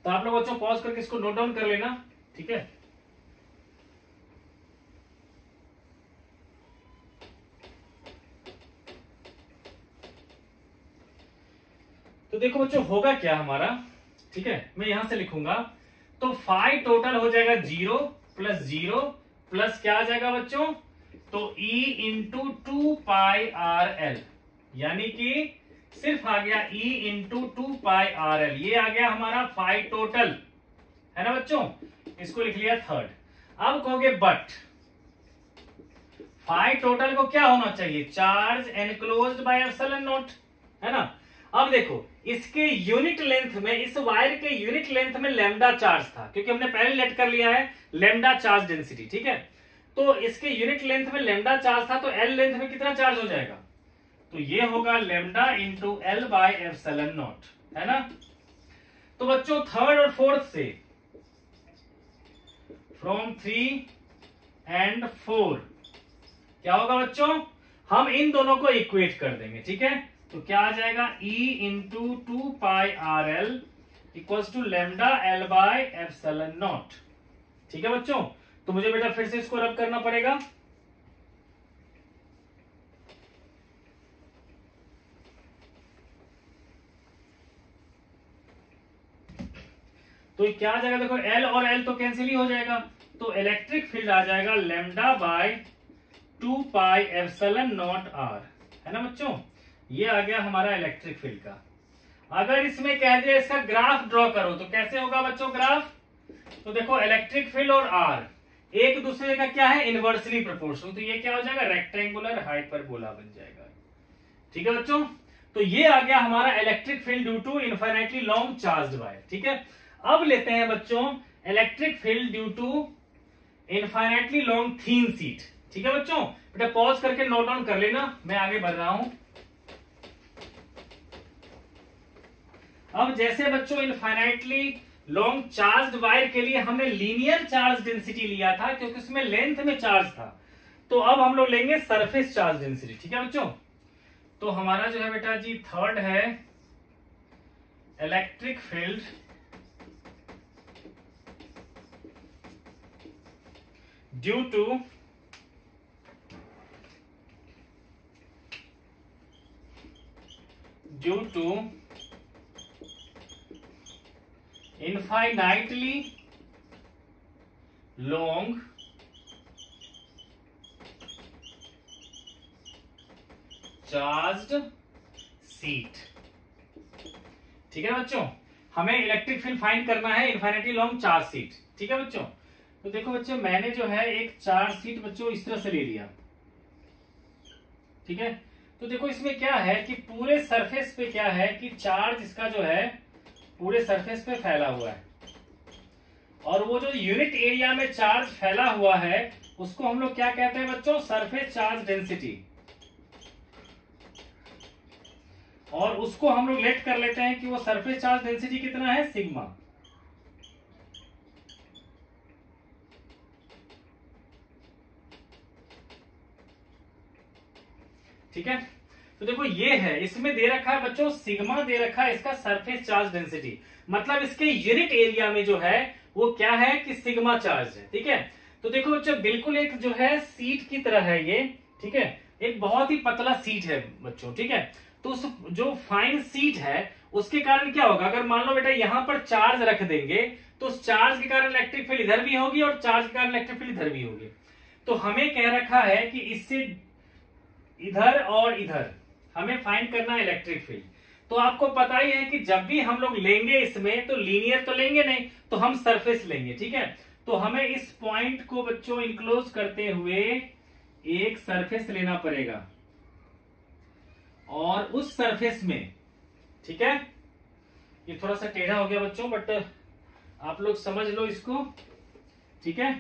तो आप लोग बच्चों पॉज करके इसको नोट डाउन कर लेना, ठीक है। तो देखो बच्चों होगा क्या हमारा, ठीक है, मैं यहां से लिखूंगा। तो फाई टोटल हो जाएगा 0 प्लस 0 प्लस क्या आ जाएगा बच्चों, तो E इंटू 2πr_l, यानी कि सिर्फ आ गया E इंटू 2πr_l, ये आ गया हमारा फाई टोटल, है ना बच्चों। इसको लिख लिया थर्ड। अब कहोगे बट फाई टोटल को क्या होना चाहिए, charge enclosed by epsilon naught, है ना। अब देखो इसके यूनिट लेंथ में, इस वायर के यूनिट लेंथ में लैम्डा चार्ज था, क्योंकि हमने पहले लेट कर लिया है लैम्डा चार्ज डेंसिटी, ठीक है। तो इसके यूनिट लेंथ में लैम्डा चार्ज था, तो एल लेंथ में कितना चार्ज हो जाएगा, तो ये होगा lambda into L by epsilon naught, है ना। तो बच्चों थर्ड और फोर्थ से, फ्रॉम 3 एंड 4 क्या होगा बच्चों, हम इन दोनों को इक्वेट कर देंगे, ठीक है। तो क्या आ जाएगा, E इंटू 2πr_l equals to lambda l by epsilon naught, ठीक है बच्चों। तो मुझे बेटा फिर से इसको रब करना पड़ेगा। तो क्या आ जाएगा, देखो L और L तो कैंसिल ही हो जाएगा, तो इलेक्ट्रिक फील्ड आ जाएगा लैम्डा बाय 2π_r, है ना बच्चों। ये आ गया हमारा इलेक्ट्रिक फील्ड का। अगर इसमें कह दिया इसका ग्राफ ड्रॉ करो तो कैसे होगा बच्चों ग्राफ, तो देखो इलेक्ट्रिक फील्ड और आर एक दूसरे का क्या है, इनवर्सली प्रोपोर्शनल, तो ये क्या हो जाएगा, रेक्टेंगुलर हाइपरबोला बन जाएगा, ठीक है बच्चों। तो ये आ गया हमारा electric field due to infinitely long charged wire, ठीक है। अब लेते हैं बच्चों electric field due to infinitely long thin sheet, ठीक है बच्चों। बेटा पॉज करके नोट डाउन कर लेना, मैं आगे बढ़ रहा हूं। अब जैसे बच्चों इनफाइनाइटली लॉन्ग चार्ज्ड वायर के लिए हमने लीनियर चार्ज डेंसिटी लिया था, क्योंकि उसमें लेंथ में चार्ज था, तो अब हम लोग लेंगे सरफेस चार्ज डेंसिटी, ठीक है बच्चों। तो हमारा जो है बेटा जी थर्ड है electric field due to infinitely long charged sheet, ठीक है बच्चों। हमें इलेक्ट्रिक फील्ड फाइंड करना है इनफाइनाइटली लॉन्ग चार्ज शीट, ठीक है बच्चों। तो देखो बच्चों मैंने जो है एक चार्ज शीट बच्चों इस तरह से ले लिया, ठीक है। तो देखो इसमें क्या है कि पूरे सरफेस पे क्या है कि चार्ज इसका जो है पूरे सरफेस पे फैला हुआ है, और वो जो यूनिट एरिया में चार्ज फैला हुआ है उसको हम लोग क्या कहते हैं बच्चों, सरफेस चार्ज डेंसिटी, और उसको हम लोग लेट कर लेते हैं कि वो सरफेस चार्ज डेंसिटी कितना है, सिग्मा, ठीक है। तो देखो ये है, इसमें दे रखा है बच्चों सिग्मा, दे रखा है इसका सरफेस चार्ज डेंसिटी, मतलब इसके यूनिट एरिया में जो है वो क्या है कि सिग्मा चार्ज है, ठीक है। तो देखो बच्चों बिल्कुल एक जो है सीट की तरह है ये, ठीक है, एक बहुत ही पतला सीट है बच्चों, ठीक है। तो उस जो फाइन सीट है उसके कारण क्या होगा, अगर मान लो बेटा यहां पर चार्ज रख देंगे तो उस चार्ज के कारण इलेक्ट्रिक फील्ड इधर भी होगी और चार्ज के कारण इलेक्ट्रिक फील्ड इधर भी होगी। तो हमें कह रखा है कि इससे इधर और इधर हमें फाइंड करना है इलेक्ट्रिक फील्ड। तो आपको पता ही है कि जब भी हम लोग लेंगे इसमें तो लीनियर तो लेंगे नहीं, तो हम सरफेस लेंगे, ठीक है। तो हमें इस पॉइंट को बच्चों इनक्लोज करते हुए एक सरफेस लेना पड़ेगा, और उस सरफेस में, ठीक है, ये थोड़ा सा टेढ़ा हो गया बच्चों बट आप लोग समझ लो इसको, ठीक है,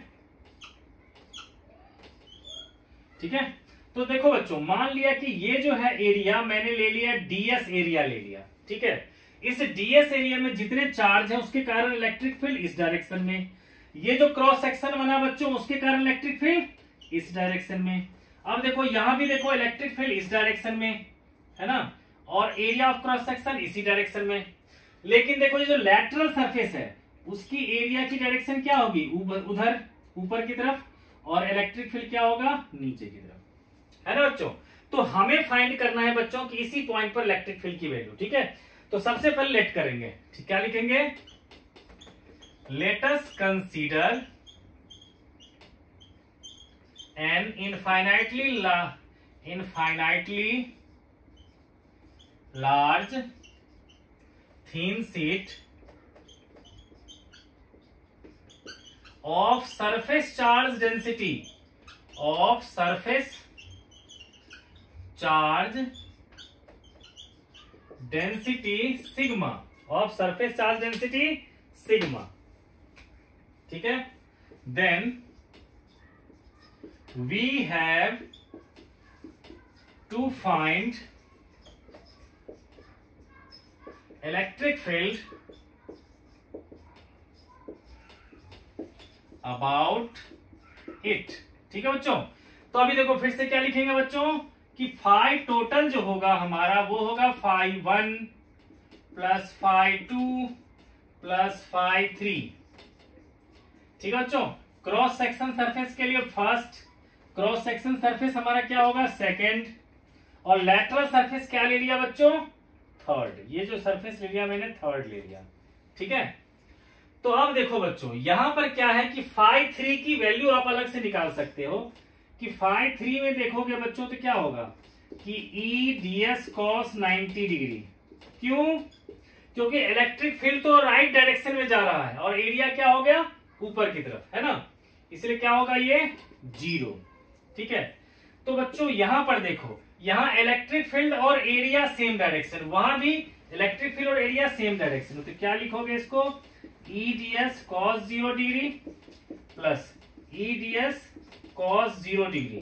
ठीक है। तो देखो बच्चों, मान लिया कि ये जो है एरिया मैंने ले लिया, डीएस एरिया ले लिया, ठीक है। इस डीएस एरिया में जितने चार्ज है उसके कारण इलेक्ट्रिक फील्ड इस डायरेक्शन में, ये जो क्रॉस सेक्शन बना बच्चों उसके कारण इलेक्ट्रिक फील्ड इस डायरेक्शन में। अब देखो यहां भी देखो इलेक्ट्रिक फील्ड इस डायरेक्शन में है ना, और एरिया ऑफ क्रॉस सेक्शन इसी डायरेक्शन में। लेकिन देखो ये जो लैटरल सरफेस है उसकी एरिया की डायरेक्शन क्या होगी, उधर ऊपर की तरफ, और इलेक्ट्रिक फील्ड क्या होगा, नीचे की तरफ, है ना बच्चों। तो हमें फाइंड करना है बच्चों कि इसी पॉइंट पर इलेक्ट्रिक फील्ड की वैल्यू, ठीक है। तो सबसे पहले लेट करेंगे, ठीक, क्या लिखेंगे, let us consider N infinitely large thin sheet of surface charge density sigma, of surface charge density sigma, ठीक है। then we have to find electric field about it, ठीक है बच्चों। तो अभी देखो फिर से क्या लिखेंगे बच्चों कि फाई टोटल जो होगा हमारा वो होगा phi 1 plus phi 2 plus phi 3, ठीक है बच्चों। क्रॉस सेक्शन सरफेस के लिए फर्स्ट, क्रॉस सेक्शन सरफेस हमारा क्या होगा, सेकेंड, और लैटरल सरफेस क्या ले लिया बच्चों, थर्ड। ये जो सरफेस ले लिया मैंने थर्ड ले लिया, ठीक है। तो अब देखो बच्चों यहां पर क्या है कि फाई 3 की वैल्यू आप अलग से निकाल सकते हो कि फाई 3 में देखोगे बच्चों तो क्या होगा कि ई डीएस कॉस 90 डिग्री। क्यों, क्योंकि इलेक्ट्रिक फील्ड तो राइट डायरेक्शन में जा रहा है और एरिया क्या हो गया ऊपर की तरफ, है ना, इसलिए क्या होगा ये 0, ठीक है। तो बच्चों यहां पर देखो, यहां इलेक्ट्रिक फील्ड और एरिया सेम डायरेक्शन, वहां भी इलेक्ट्रिक फील्ड और एरिया सेम डायरेक्शन, तो क्या लिखोगे इसको, ई डीएस कॉस 0 डिग्री प्लस ई डीएस कॉस 0 डिग्री,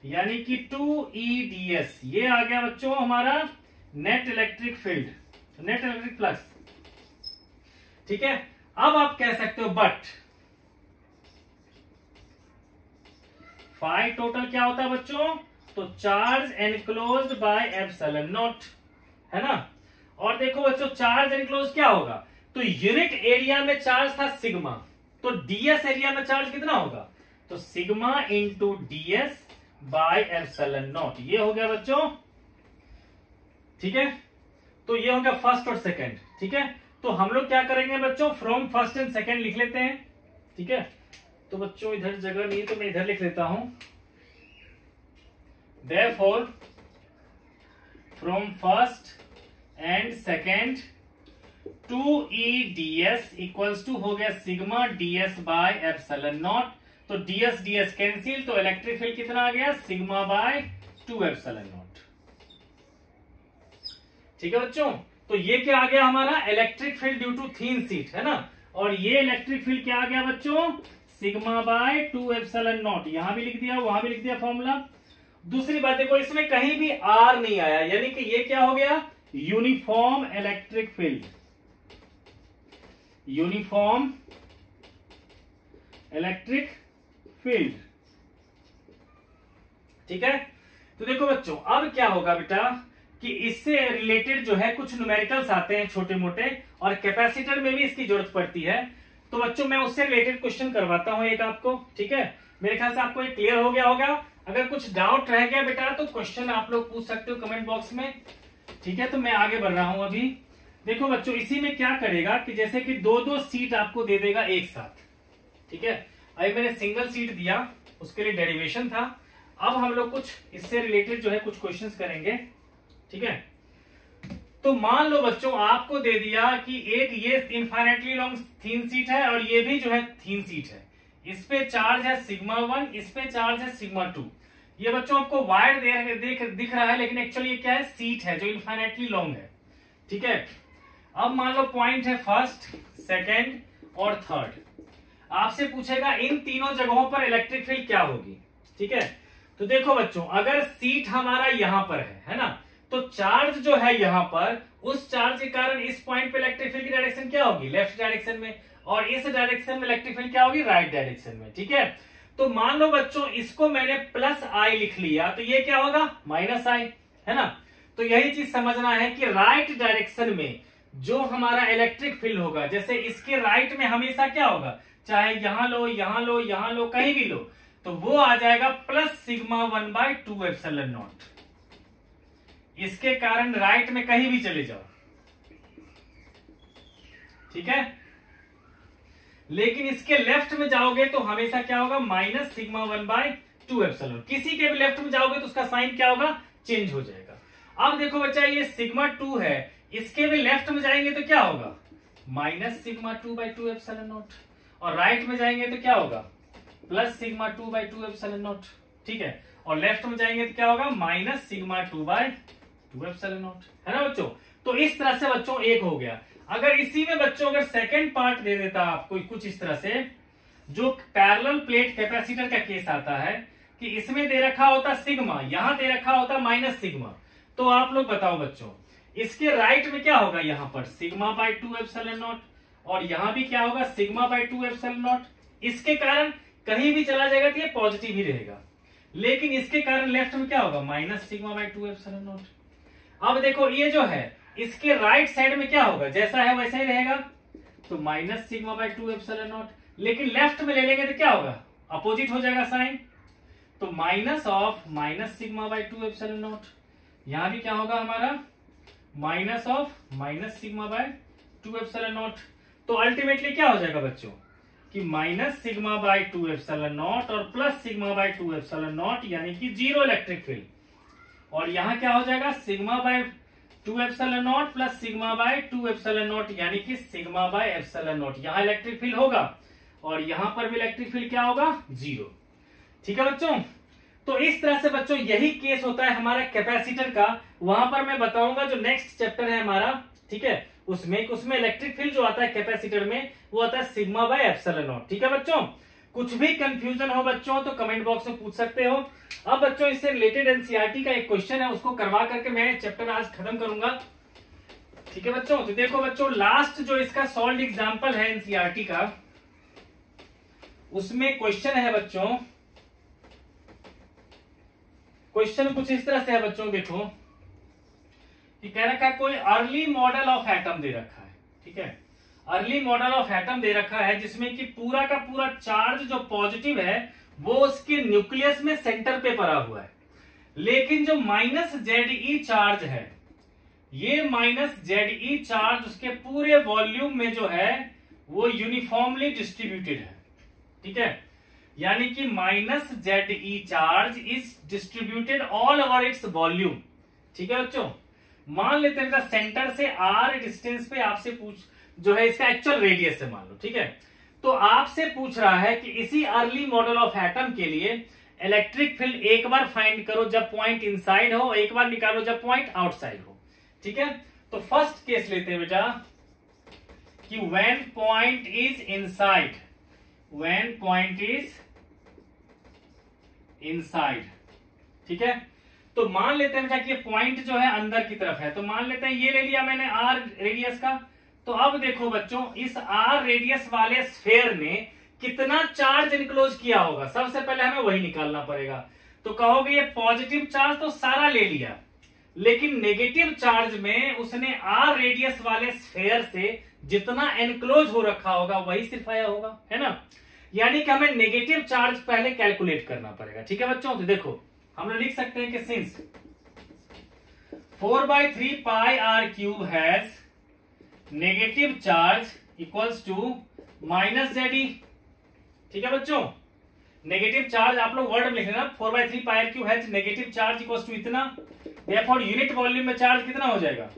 यानी कि 2EDS। ये आ गया बच्चों हमारा net electric field, net electric flux, ठीक है। अब आप कह सकते हो बट फाई टोटल क्या होता है बच्चों, तो charge enclosed by epsilon naught, है ना। और देखो बच्चों चार्ज एनक्लोज क्या होगा, तो यूनिट एरिया में चार्ज था सिग्मा, तो डीएस एरिया में चार्ज कितना होगा, तो sigma into DS bye epsilon not, ये हो गया बच्चों, ठीक है। तो ये हो गया फर्स्ट और सेकंड, ठीक है। तो हम लोग क्या करेंगे बच्चों, फ्रॉम फर्स्ट एंड सेकंड लिख लेते हैं, ठीक है। तो बच्चों इधर जगह नहीं है तो मैं इधर लिख लेता हूं, therefore from first and second 2EDS equals to हो गया sigma ds by epsilon naught, तो ds ds कैंसिल, तो इलेक्ट्रिक फील्ड कितना आ गया, सिग्मा बाय 2 एप्सिलॉन नॉट, ठीक है बच्चों। तो ये क्या आ गया हमारा electric field due to thin sheet, है ना, और ये इलेक्ट्रिक फील्ड क्या आ गया बच्चों, सिग्मा बाय 2 एप्सिलॉन नॉट, यहां भी लिख दिया वहां भी लिख दिया फॉर्मूला। दूसरी बात देखो इसमें कहीं भी आर नहीं आया, यानी कि ये क्या हो गया, uniform electric field, uniform electric field, ठीक है। तो देखो बच्चों अब क्या होगा बेटा कि इससे रिलेटेड जो है कुछ न्यूमेरिकल्स आते हैं छोटे मोटे, और कैपेसिटर में भी इसकी जरूरत पड़ती है। तो बच्चों मैं उससे रिलेटेड क्वेश्चन करवाता हूं एक आपको, ठीक है। मेरे ख्याल से आपको ये क्लियर हो गया होगा। अगर कुछ डाउट रह गया बेटा तो क्वेश्चन आप लोग पूछ सकते हो कमेंट बॉक्स में, ठीक है। तो मैं आगे बढ़ रहा हूं अभी। देखो बच्चों इसी में क्या करेगा कि जैसे कि 2-2 सीट आपको दे देगा एक साथ, ठीक है। अभी मैंने सिंगल सीट दिया, उसके लिए डेरिवेशन था। अब हम लोग कुछ इससे रिलेटेड जो है कुछ क्वेश्चंस करेंगे, ठीक है। तो मान लो बच्चों आपको दे दिया कि एक ये इनफाइनाइटली लॉन्ग थीन सीट है और ये भी जो है थीन सीट है, इस पे चार्ज है सिग्मा 1, इस पे चार्ज है सिग्मा 2। ये बच्चों आपको वायर दिख रहा है, लेकिन एक्चुअली ये क्या है, सीट है जो इनफाइनाइटली लॉन्ग है, ठीक है। अब मान लो पॉइंट है फर्स्ट, सेकेंड और थर्ड। आपसे पूछेगा इन तीनों जगहों पर इलेक्ट्रिक फील्ड क्या होगी, ठीक है। तो देखो बच्चों, अगर सीट हमारा यहां पर है ना, तो चार्ज जो है यहां पर, उस चार्ज के कारण इस पॉइंट पे इलेक्ट्रिक फील्ड की डायरेक्शन क्या होगी, लेफ्ट डायरेक्शन में, और इस डायरेक्शन में इलेक्ट्रिक फील्ड क्या होगी, राइट डायरेक्शन में। ठीक है, तो मान लो बच्चों इसको मैंने प्लस आई लिख लिया, तो ये क्या होगा, माइनस आई, है ना। तो यही चीज समझना है कि राइट डायरेक्शन में जो हमारा इलेक्ट्रिक फील्ड होगा, जैसे इसके राइट में हमेशा क्या होगा, चाहे यहां लो, यहां लो, यहां लो, कहीं भी लो, तो वो आ जाएगा प्लस सिग्मा 1/2 एप्सिलॉन नॉट। इसके कारण राइट में कहीं भी चले जाओ, ठीक है, लेकिन इसके लेफ्ट में जाओगे तो हमेशा क्या होगा, माइनस सिग्मा 1/2 एप्सिलॉन। किसी के भी लेफ्ट में जाओगे तो उसका साइन क्या होगा, चेंज हो जाएगा। अब देखो बच्चा, ये सिग्मा 2 है, इसके भी लेफ्ट में जाएंगे तो क्या होगा, माइनस सिग्मा 2/2 एप्सिलॉन नॉट, और राइट में जाएंगे तो क्या होगा, प्लस सिग्मा 2/2 एप्सिलॉन नॉट। ठीक है, और लेफ्ट में जाएंगे तो क्या होगा, माइनस सिग्मा 2/2 एप्सिलॉन नॉट, है ना बच्चों। तो इस तरह से बच्चों एक हो गया। अगर इसी में बच्चों अगर सेकंड पार्ट दे देता आपको कुछ इस तरह से, जो पैरेलल प्लेट कैपेसिटर का केस आता है, कि इसमें दे रखा होता सिग्मा, यहां दे रखा होता माइनस सिग्मा, तो आप लोग बताओ बच्चों, इसके राइट में क्या होगा, यहां पर सिग्मा/2 एप्सिलॉन नॉट, और यहां भी क्या होगा, सिग्मा/2 एप्सिलॉन नॉट। इसके कारण कहीं भी चला जाएगा तो ये पॉजिटिव ही रहेगा, लेकिन इसके कारण लेफ्ट में क्या होगा, माइनस सिग्मा/2 एप्सिलॉन नॉट। अब देखो ये जो है, इसके राइट साइड में क्या होगा, जैसा है वैसा ही रहेगा, तो माइनस सिग्मा/2 एप्सिलॉन नॉट, लेकिन लेफ्ट में ले लेंगे तो क्या होगा, अपोजिट हो जाएगा साइन, तो minus of minus sigma epsilon naught. यहां भी क्या होगा हमारा, minus of minus sigma epsilon naught. तो अल्टीमेटली क्या हो जाएगा बच्चों, कि माइनस सिग्मा/2 एप्सिलॉन नॉट और प्लस सिग्मा/2 एप्सिलॉन नॉट, यानी कि 0 इलेक्ट्रिक फील्ड। और यहां क्या हो जाएगा, sigma epsilon naught plus sigma epsilon naught, यानी कि सिग्मा/एप्सिलॉन नॉट। यहां इलेक्ट्रिक फील्ड होगा और यहां पर भी इलेक्ट्रिक फील्ड क्या होगा, 0। ठीक है बच्चों, तो इस तरह से बच्चों यही केस होता है हमारा कैपेसिटर का। वहां पर मैं बताऊंगा जो नेक्स्ट चैप्टर है हमारा, ठीक है, उसमें इलेक्ट्रिक फील्ड जो आता है कैपेसिटर में, वो आता है सिग्मा/एप्सिलॉन नॉट। ठीक है बच्चों, कुछ भी कंफ्यूजन हो बच्चों तो कमेंट बॉक्स में पूछ सकते हो। अब बच्चों इससे रिलेटेड एनसीईआरटी का एक क्वेश्चन है, उसको करवा करके मैं चैप्टर आज खत्म करूंगा। ठीक है बच्चों, तो देखो बच्चों, लास्ट जो इसका सॉल्व एग्जाम्पल है एनसीईआरटी का, उसमें क्वेश्चन है बच्चों, क्वेश्चन कुछ इस तरह से है बच्चों, देखो कि कह रखा है कोई अर्ली मॉडल ऑफ एटम दे रखा है। ठीक है, अर्ली मॉडल ऑफ एटम दे रखा है जिसमें कि पूरा का पूरा चार्ज जो पॉजिटिव है वो उसके न्यूक्लियस में सेंटर पे पड़ा हुआ है, लेकिन जो -Ze चार्ज है, ये -Ze चार्ज उसके पूरे वॉल्यूम में जो है वो यूनिफॉर्मली डिस्ट्रीब्यूटेड है। ठीक है, यानी कि -Ze charge is distributed all over its volume. ठीक है बच्चों, मान लेते हैं सेंटर से r डिस्टेंस पे आपसे पूछ, जो है इसका एक्चुअल रेडियस है मान लो। ठीक है, तो आपसे पूछ रहा है कि इसी अर्ली मॉडल ऑफ एटम के लिए इलेक्ट्रिक फील्ड एक बार फाइंड करो जब पॉइंट इनसाइड हो, एक बार निकालो जब पॉइंट आउटसाइड हो। ठीक है, तो फर्स्ट केस लेते हैं बेटा कि when point is inside, when point is inside. ठीक है, तो मान लेते हैं कि ये पॉइंट जो है अंदर की तरफ है, तो मान लेते हैं ये ले लिया मैंने r रेडियस का। तो अब देखो बच्चों, इस r रेडियस वाले स्फेयर ने कितना चार्ज इनक्लोज किया होगा, सबसे पहले हमें वही निकालना पड़ेगा। तो कहोगे ये पॉजिटिव चार्ज तो सारा ले लिया, लेकिन नेगेटिव चार्ज में उसने r रेडियस वाले स्फेयर से जितना एनक्लोज हो रखा होगा वही सिर्फ आया होगा, है ना। यानी कि हमें नेगेटिव चार्ज पहले कैलकुलेट करना पड़ेगा। ठीक है बच्चों, तो देखो हम लोग लिख सकते हैं कि since 4/3 pi r cube has negative charge equals to -Ze। ठीक है बच्चों, नेगेटिव चार्ज आप लोग वर्ड में लिख लेना, 4/3 pi r cube has negative charge equals to इतना, देयरफॉर यूनिट वॉल्यूम में चार्ज कितना हो जाएगा,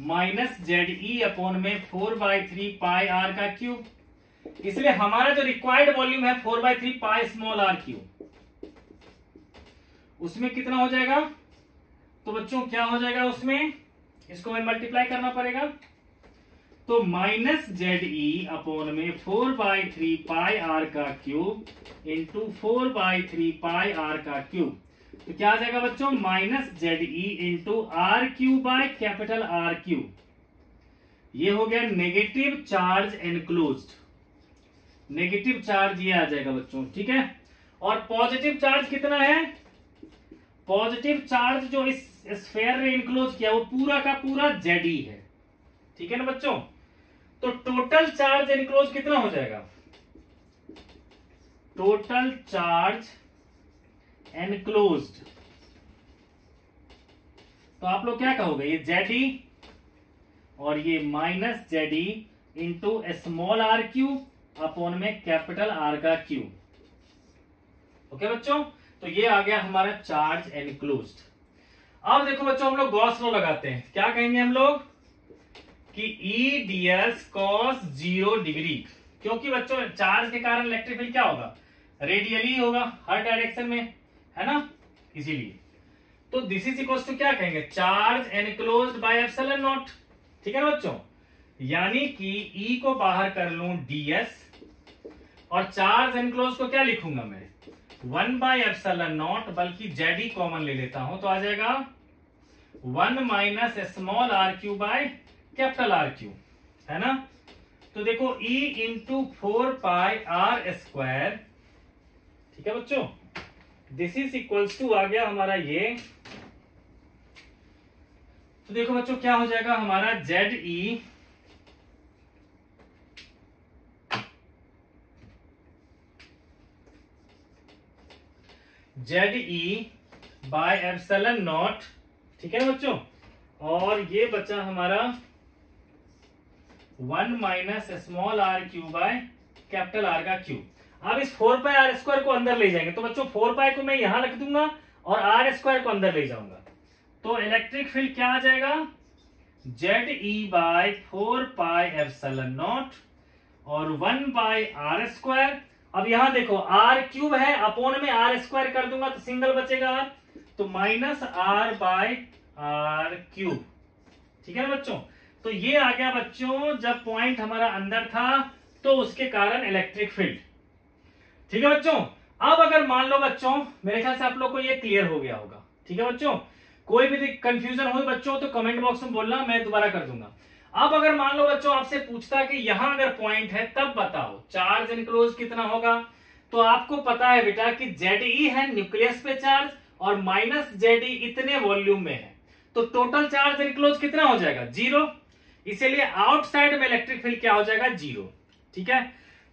-Ze अपॉन में 4/3 पाई r का क्यूब। इसलिए हमारा जो रिक्वायर्ड वॉल्यूम है 4/3 पाई स्मॉल r क्यूब, उसमें कितना हो जाएगा, तो बच्चों क्या हो जाएगा उसमें, इसको मैं मल्टीप्लाई करना पड़ेगा। तो माइनस जेड ई अपॉन में 4/3 पाई आर का क्यूब इंटू 4/3 पाई आर का क्यूब। तो क्या आ जाएगा बच्चों, minus z e into r cube by capital r cube. ये हो गया negative charge enclosed, negative charge ये आ जाएगा बच्चों, ठीक है। और पॉजिटिव चार्ज कितना है, पॉजिटिव चार्ज जो इस स्फेयर ने इनक्लोज किया वो पूरा का पूरा जेड ई है, ठीक है ना बच्चों। तो टोटल चार्ज एनक्लोज कितना हो जाएगा, टोटल चार्ज एनक्लोज्ड, तो आप लोग क्या कहोगे, ये जेड ई और ये minus z e into small r cube upon में कैपिटल आर का क्यूब। ओके बच्चों, तो ये आ गया हमारा चार्ज एनक्लोज्ड। अब देखो बच्चों हम लोग गॉस लॉ लगाते हैं, क्या कहेंगे हम लोग कि ई ds cos 0 डिग्री, क्योंकि बच्चों चार्ज के कारण इलेक्ट्रिक फील्ड क्या होगा, रेडियली होगा हर डायरेक्शन में, है ना, इसीलिए। तो दिस इज इक्वल टू क्या कहेंगे, charge enclosed by epsilon naught, ठीक है ना बच्चों। यानी कि E को बाहर कर लूं ds और चार्ज एनक्लोज को क्या लिखूंगा मैं 1/ε0, बल्कि जेड ई कॉमन ले लेता हूं तो आ जाएगा 1 minus small r cube by capital r cube, है ना। तो देखो E इंटू 4πr², ठीक है बच्चों, दिस इज इक्वल्स टू आ गया हमारा ये। तो देखो बच्चों क्या हो जाएगा हमारा z e by epsilon naught, ठीक है ना बच्चों। और ये बचा हमारा 1 minus small r cube by capital r का क्यूब। अब इस 4πr² को अंदर ले जाएंगे, तो बच्चों 4π को मैं यहां रख दूंगा और r² को अंदर ले जाऊंगा, तो इलेक्ट्रिक फील्ड क्या आ जाएगा, जेड ई बाय 4πε0 और 1/r²। अब यहां देखो आर क्यूब है, अपोन में r² कर दूंगा तो सिंगल बचेगा r, तो माइनस r/r³, ठीक है ना बच्चों। तो ये आ गया बच्चों जब पॉइंट हमारा अंदर था तो उसके कारण इलेक्ट्रिक फील्ड, ठीक है बच्चों। अब अगर मान लो बच्चों, मेरे ख्याल से आप लोग को ये क्लियर हो गया होगा, ठीक है बच्चों। कोई भी कंफ्यूजन हो बच्चों तो कमेंट बॉक्स में बोलना, मैं दोबारा कर दूंगा। अब अगर मान लो बच्चों आपसे पूछता कि यहां अगर पॉइंट है तब बताओ चार्ज एनक्लोज कितना होगा, तो आपको पता है बेटा कि जेड ई है न्यूक्लियस पे चार्ज और माइनस जेड ई इतने वॉल्यूम में है, तो टोटल चार्ज एनक्लोज कितना हो जाएगा, 0। इसीलिए आउटसाइड में इलेक्ट्रिक फील्ड क्या हो जाएगा, 0, ठीक है।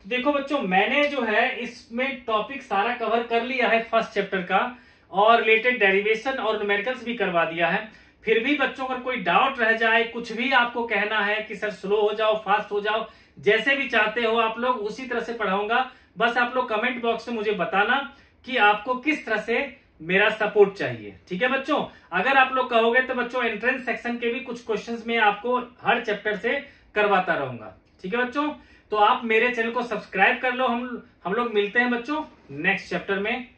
तो देखो बच्चों मैंने जो है इसमें टॉपिक सारा कवर कर लिया है फर्स्ट चैप्टर का, और रिलेटेड डेरिवेशन और न्यूमेरिकल्स भी करवा दिया है। फिर भी बच्चों अगर कोई डाउट रह जाए, कुछ भी आपको कहना है कि सर स्लो हो जाओ फास्ट हो जाओ, जैसे भी चाहते हो आप लोग उसी तरह से पढ़ाऊंगा। बस आप लोग कमेंट बॉक्स में मुझे बताना कि आपको किस तरह से मेरा सपोर्ट चाहिए, ठीक है बच्चों। अगर आप लोग कहोगे तो बच्चों एंट्रेंस सेक्शन के भी कुछ क्वेश्चंस में आपको हर चैप्टर से करवाता रहूंगा, ठीक है बच्चों। तो आप मेरे चैनल को सब्सक्राइब कर लो। हम लोग मिलते हैं बच्चों नेक्स्ट चैप्टर में।